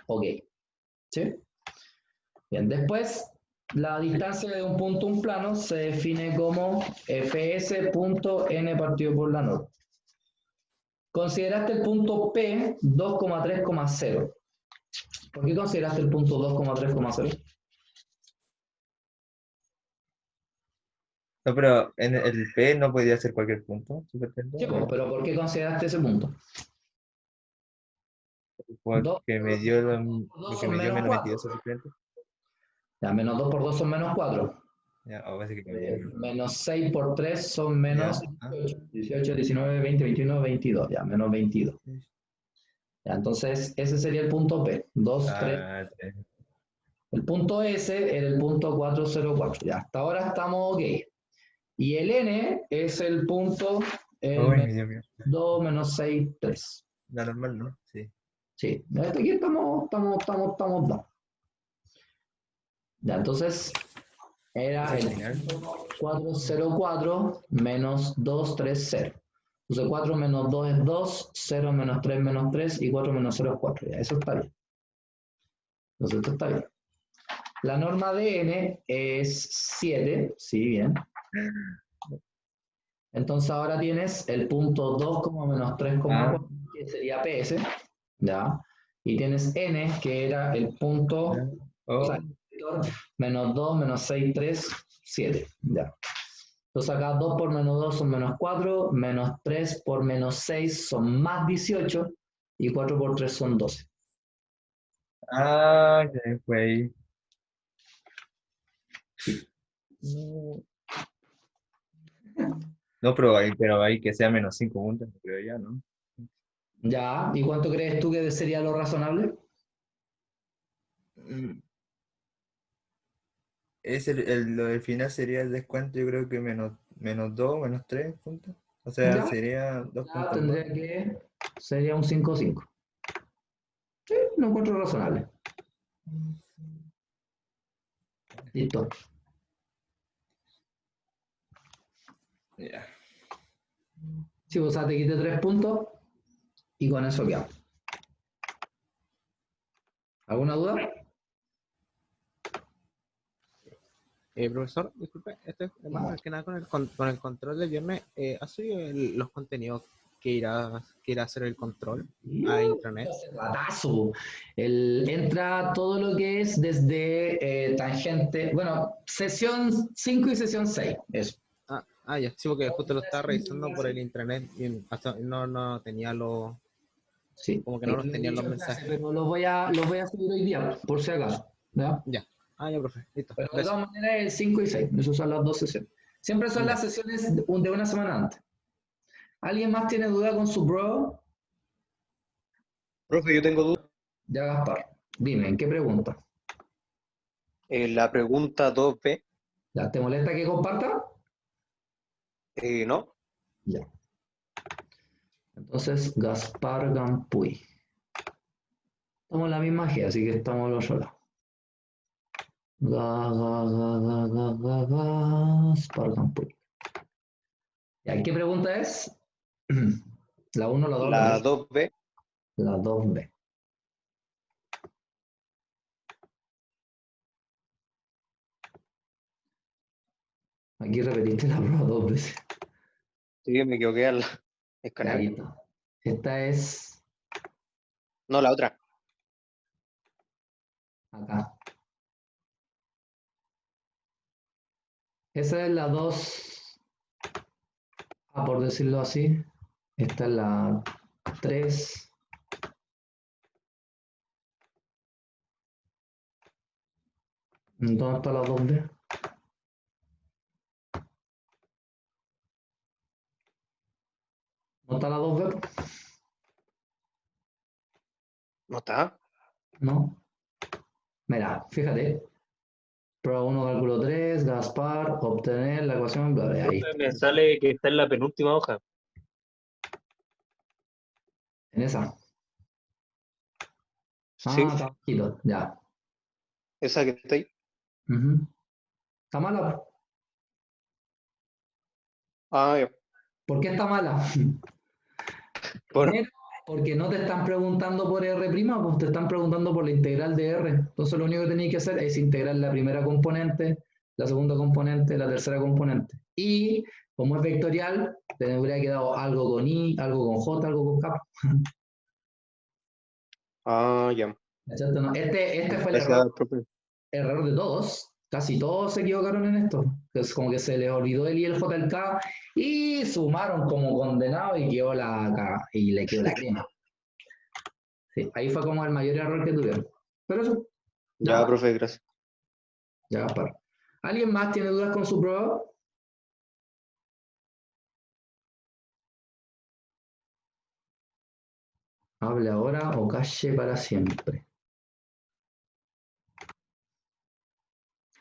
Ok. ¿Sí? Bien, después la distancia de un punto a un plano se define como fs.n partido por la norma. Consideraste el punto P 2,3,0. ¿Por qué consideraste el punto 2,3,0? No, pero en el P no podía ser cualquier punto. Sí, pero ¿por qué consideraste ese punto? Porque me dio lo dos que son me dio menos menos 4. 22 suficiente. Ya, menos 2 por 2 son menos 4. Ya, o parece que cambié. Menos 6 por 3 son menos Ya. 18, 19, 20, 21, 22. Ya, menos 22. Ya, entonces, ese sería el punto P. 2, 3. Ah, sí. El punto S era el punto 404. Ya, hasta ahora estamos ok. Y el N es el punto Uy, Dios mío. 2, menos 6, 3. La normal, ¿no? Sí. Sí, hasta aquí estamos 2. Ya, entonces era Al el final. 404 menos 230. Entonces 4 menos 2 es 2, 0 menos 3 menos 3 y 4 menos 0 es 4. Ya, eso está bien. Entonces esto está bien. La norma de n es 7, sí, bien. Entonces ahora tienes el punto 2, menos 3,4, que sería PS, ¿ya? Y tienes n, que era el punto, o sea, menos 2, menos 6, 3, 7, ¿ya? Entonces acá 2 por menos 2 son menos 4, menos 3 por menos 6 son más 18, y 4 por 3 son 12. Ah, ya fue ahí. Sí. No, pero hay que sea menos 5 puntos, creo ya, ¿no? Ya, ¿y cuánto crees tú que sería lo razonable? Mm, lo del final sería el descuento, yo creo que menos 2, menos 3 puntos. O sea, Ya, sería ya 2,2. tendría que, sería un 5,5. Sí, lo encuentro razonable. Listo. Ya. Sí, o sea, te quité 3 puntos y con eso quedamos. ¿Alguna duda? Profesor, disculpe, esto es más que nada con el control del viernes. ¿Ha subido los contenidos que irá a hacer el control a intranet? Ratazo. Entra todo lo que es desde tangente, bueno, sesión 5 y sesión 6. Eso. Ya, sí, porque justo lo estaba revisando por el intranet y hasta no tenía Sí, como que no aquí los lo he tenían dicho los en clase, mensajes. pero los voy a subir hoy día, por si acaso. ¿Ya? Ya. Ya, profe, listo, Pero de gracias. todas maneras, el 5 y 6, esas son las dos sesiones. Siempre son las Ya. sesiones de una semana antes. ¿Alguien más tiene duda con su bro? Profe, yo tengo duda. Ya, Gaspar. Dime, ¿en qué pregunta? La pregunta 2B, ¿Ya te molesta que comparta? ¿no? Ya. Entonces, Gaspar Gampuy. Estamos en la misma G, así que estamos los otro lado. Gaspar Gampuy. ¿Y qué pregunta es? ¿La 1, la 2, la La 3? 2B, La 2B. Aquí repetiste la prueba 2 veces. sí, me equivoqué al Ya, escanear. aquí está. Esta es No, la otra. acá. Esa es la 2A, por decirlo así. Esta es la 3. ¿Dónde está la 2B? ¿No está la 2B? ¿No está? No. Mira, fíjate. Prueba 1, cálculo 3, Gaspar, obtener la ecuación, bla, bla, ahí. Me sale que está en la penúltima hoja. En esa. Sí, Está bajito, ya. esa que está ahí. Ujú. ¿Está mala? Ya. ¿Por qué está mala? Bueno, Primero, porque no te están preguntando por R', pues te están preguntando por la integral de R. Entonces lo único que tenéis que hacer es integrar la primera componente, la segunda componente, la tercera componente. Y como es vectorial, te habría quedado algo con I, algo con J, algo con K. ya. ¿Cachai? No, este fue el Gracias, profe. error de todos. Casi todos se equivocaron en esto. Es como que se les olvidó el I y el J, el K y sumaron como condenado y quedó la K y le quedó la crema. Sí, ahí fue como el mayor error que tuvieron. Pero eso, Ya, ya, profe, gracias. ya Gaspar. ¿Alguien más tiene dudas con su prueba? Hable ahora o calle para siempre.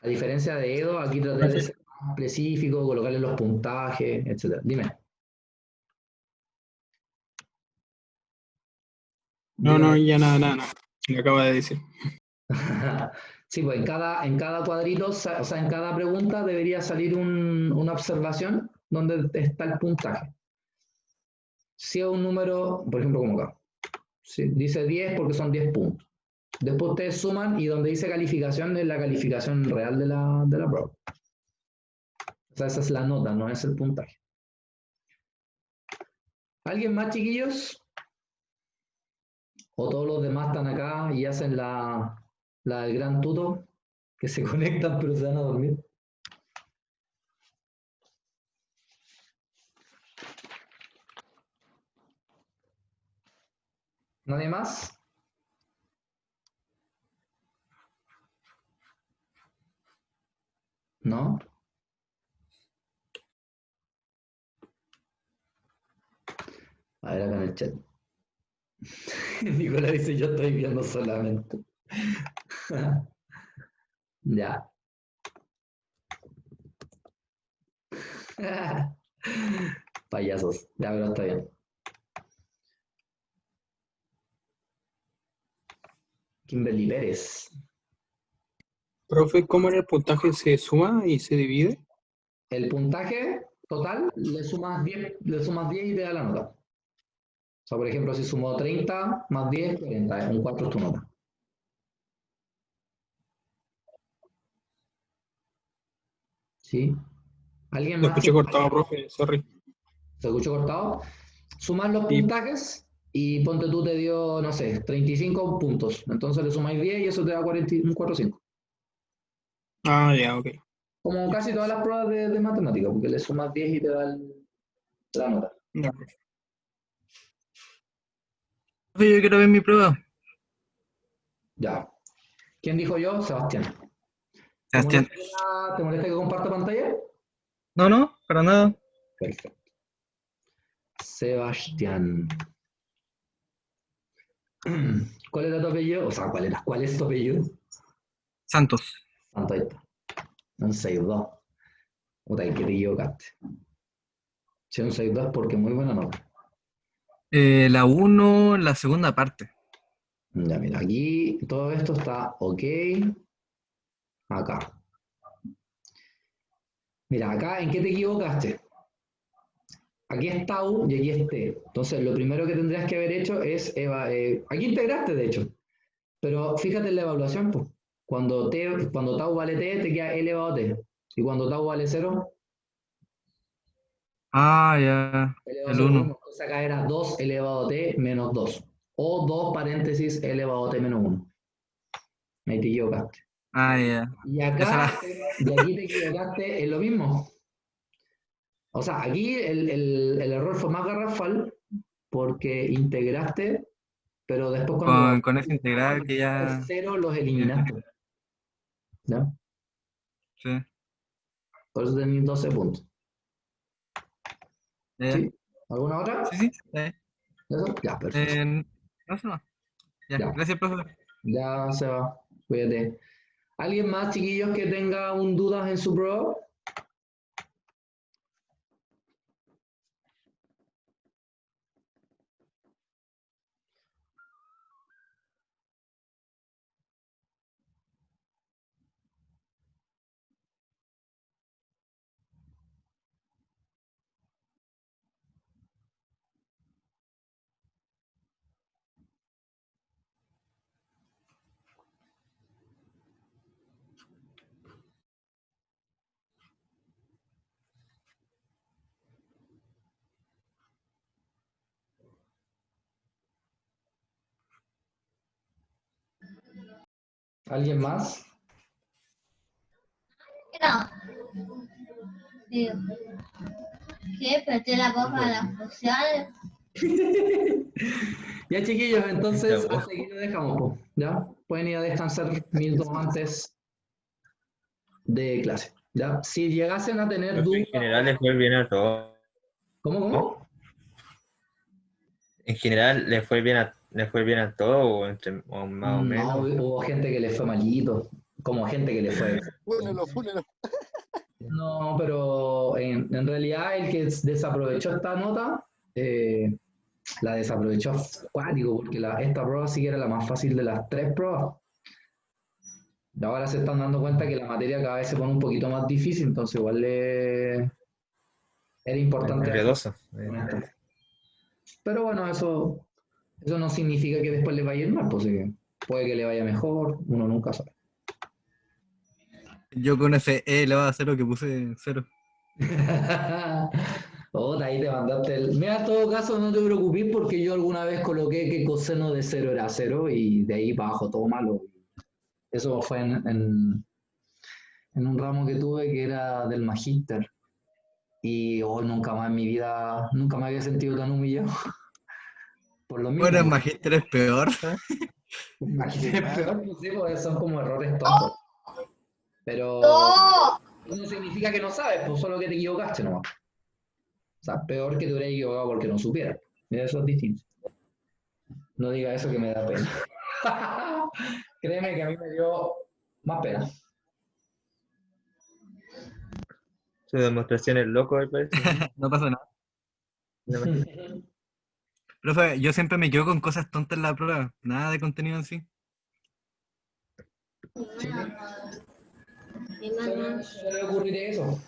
A diferencia de Edo, aquí traté de ser más específico, colocarle los puntajes, etc. Dime. No, Dime. ya nada. Lo acabo de decir. Sí, pues en cada cuadrito, o sea, en cada pregunta debería salir una observación donde está el puntaje. Si es un número, por ejemplo, como acá, si dice 10 porque son 10 puntos. Después ustedes suman y donde dice calificación es la calificación real de la prueba. O sea, esa es la nota, no es el puntaje. ¿Alguien más, chiquillos? ¿O todos los demás están acá y hacen la del gran tuto? Que se conectan pero se van a dormir. ¿Nadie más? ¿No? A ver acá en el chat. Nicolás dice, yo estoy viendo solamente. Ya. Payasos. Ya, pero está bien. Kimberly Pérez. Profe, ¿cómo era el puntaje? ¿Se suma y se divide? El puntaje total le sumas 10 y te da la nota. O sea, por ejemplo, si sumo 30 más 10, 40. Un 4 es tu nota. ¿Sí? ¿Alguien Lo más? escuché cortado, profe, sorry. ¿Se escuchó cortado? Sumas los Sí. puntajes y ponte tú te dio, no sé, 35 puntos. Entonces le sumáis 10 y eso te da 40, un 4 o 5. Ah, ya, ok. Como casi todas las pruebas de matemática, porque le sumas 10 y te da la nota. Ya, profe. Profe, yo quiero ver mi prueba. Ya. ¿Quién dijo yo? Sebastián. Sebastián. ¿Te molesta que comparta pantalla? No, para nada. Perfecto. Sebastián. ¿Cuál era tu apellido? O sea, ¿cuál es tu apellido? Santos. Santo, ahí está. Un 6-2. Puta, que te equivocaste. Si un 6-2 porque muy buena nota. La 1, la segunda parte. Ya, mira, aquí todo esto está ok. Acá. Mira, acá, ¿en qué te equivocaste? Aquí es tau y aquí es t. Entonces, lo primero que tendrías que haber hecho es... aquí integraste, de hecho. Pero fíjate en la evaluación, pues. Cuando tau vale t, te queda elevado a t. Y cuando tau vale 0, Ah, ya. elevado a El 0, 1. 1. Entonces acá era 2 elevado a t menos 2. O 2 paréntesis elevado a t menos 1. Ahí te equivocaste. Ah, ya. Y Esa acá, la... y aquí te equivocaste en lo mismo. O sea, aquí el error fue más garrafal porque integraste, pero después cuando Con ese integral que el ya... 0 los eliminaste. ¿Ya? Sí. Por eso tenéis 12 puntos. Ya. ¿Sí? ¿Alguna otra? Sí. ¿Eso? Ya, perfecto. No sé más. Ya, Ya. gracias, profesor. Ya se va. Cuídate. ¿Alguien más, chiquillos, que tenga un dudas en su prueba? ¿Alguien más? No. Digo, ¿qué? Perdí la voz a las sociales. Ya, chiquillos, entonces hasta aquí lo dejamos, po. ¿Ya? Pueden ir a descansar minutos antes de clase. ¿Ya? Si llegasen a tener Profe, en dudas... general les fue bien a todos. ¿Cómo? En general les fue bien a todos o más o No, menos. hubo gente que le fue malito, como gente que le fue... Fúnelo. No, pero en realidad el que desaprovechó esta nota, la desaprovechó cuático, porque esta prueba sí que era la más fácil de las 3 pruebas. Ahora se están dando cuenta que la materia cada vez se pone un poquito más difícil, entonces igual era importante. Enredoso. Pero bueno, eso no significa que después le vaya a ir mal, pues puede que le vaya mejor, uno nunca sabe. Yo con ese elevado a 0 que puse 0. Ahí te mandaste el... Mira, en todo caso, no te preocupes porque yo alguna vez coloqué que coseno de 0 era 0 y de ahí para abajo todo malo. Eso fue en un ramo que tuve que era del magíster. Y nunca más en mi vida, nunca me había sentido tan humillado. Por lo mismo. Bueno, el magíster es peor. Magíster es peor, pues sí, porque son como errores tontos. Pero no significa que no sabes, pues solo que te equivocaste nomás. O sea, peor que te hubieras equivocado porque no supieras. Mira, eso es distinto. No diga eso que me da pena. Créeme que a mí me dio más pena. Su demostración es loco, me parece. No pasa nada. Profe, yo siempre me quedo con cosas tontas en la prueba. Nada de contenido en sí. Suele ocurrir eso.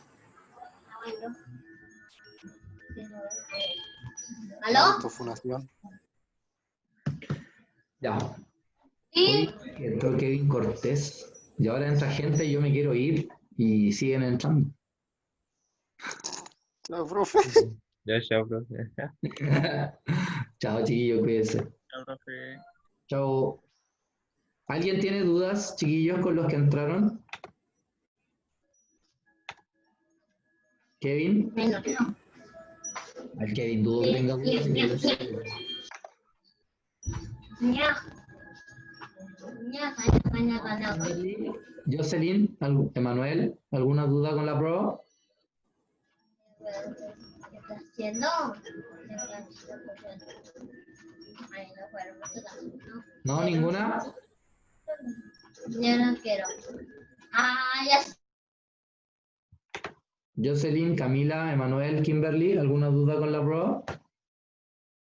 ¿Aló? Autofunación. Ya. Sí. Hoy entró Kevin Cortés y ahora entra gente y yo me quiero ir y siguen entrando. No, profe. Ya, chao, profe. Chao, chiquillos, cuídense. Chao, profe. Chao. ¿Alguien tiene dudas, chiquillos, con los que entraron? ¿Kevin? Menos, no. Al Kevin dudo que tenga dudas. Ya. Ya, ya. Jocelyn, Emanuel, ¿alguna duda con la prueba? ¿Qué estás haciendo? ¿No? ¿Ninguna? Yo no quiero. Ya sé. Jocelyn, Camila, Emanuel, Kimberly, ¿alguna duda con la prueba?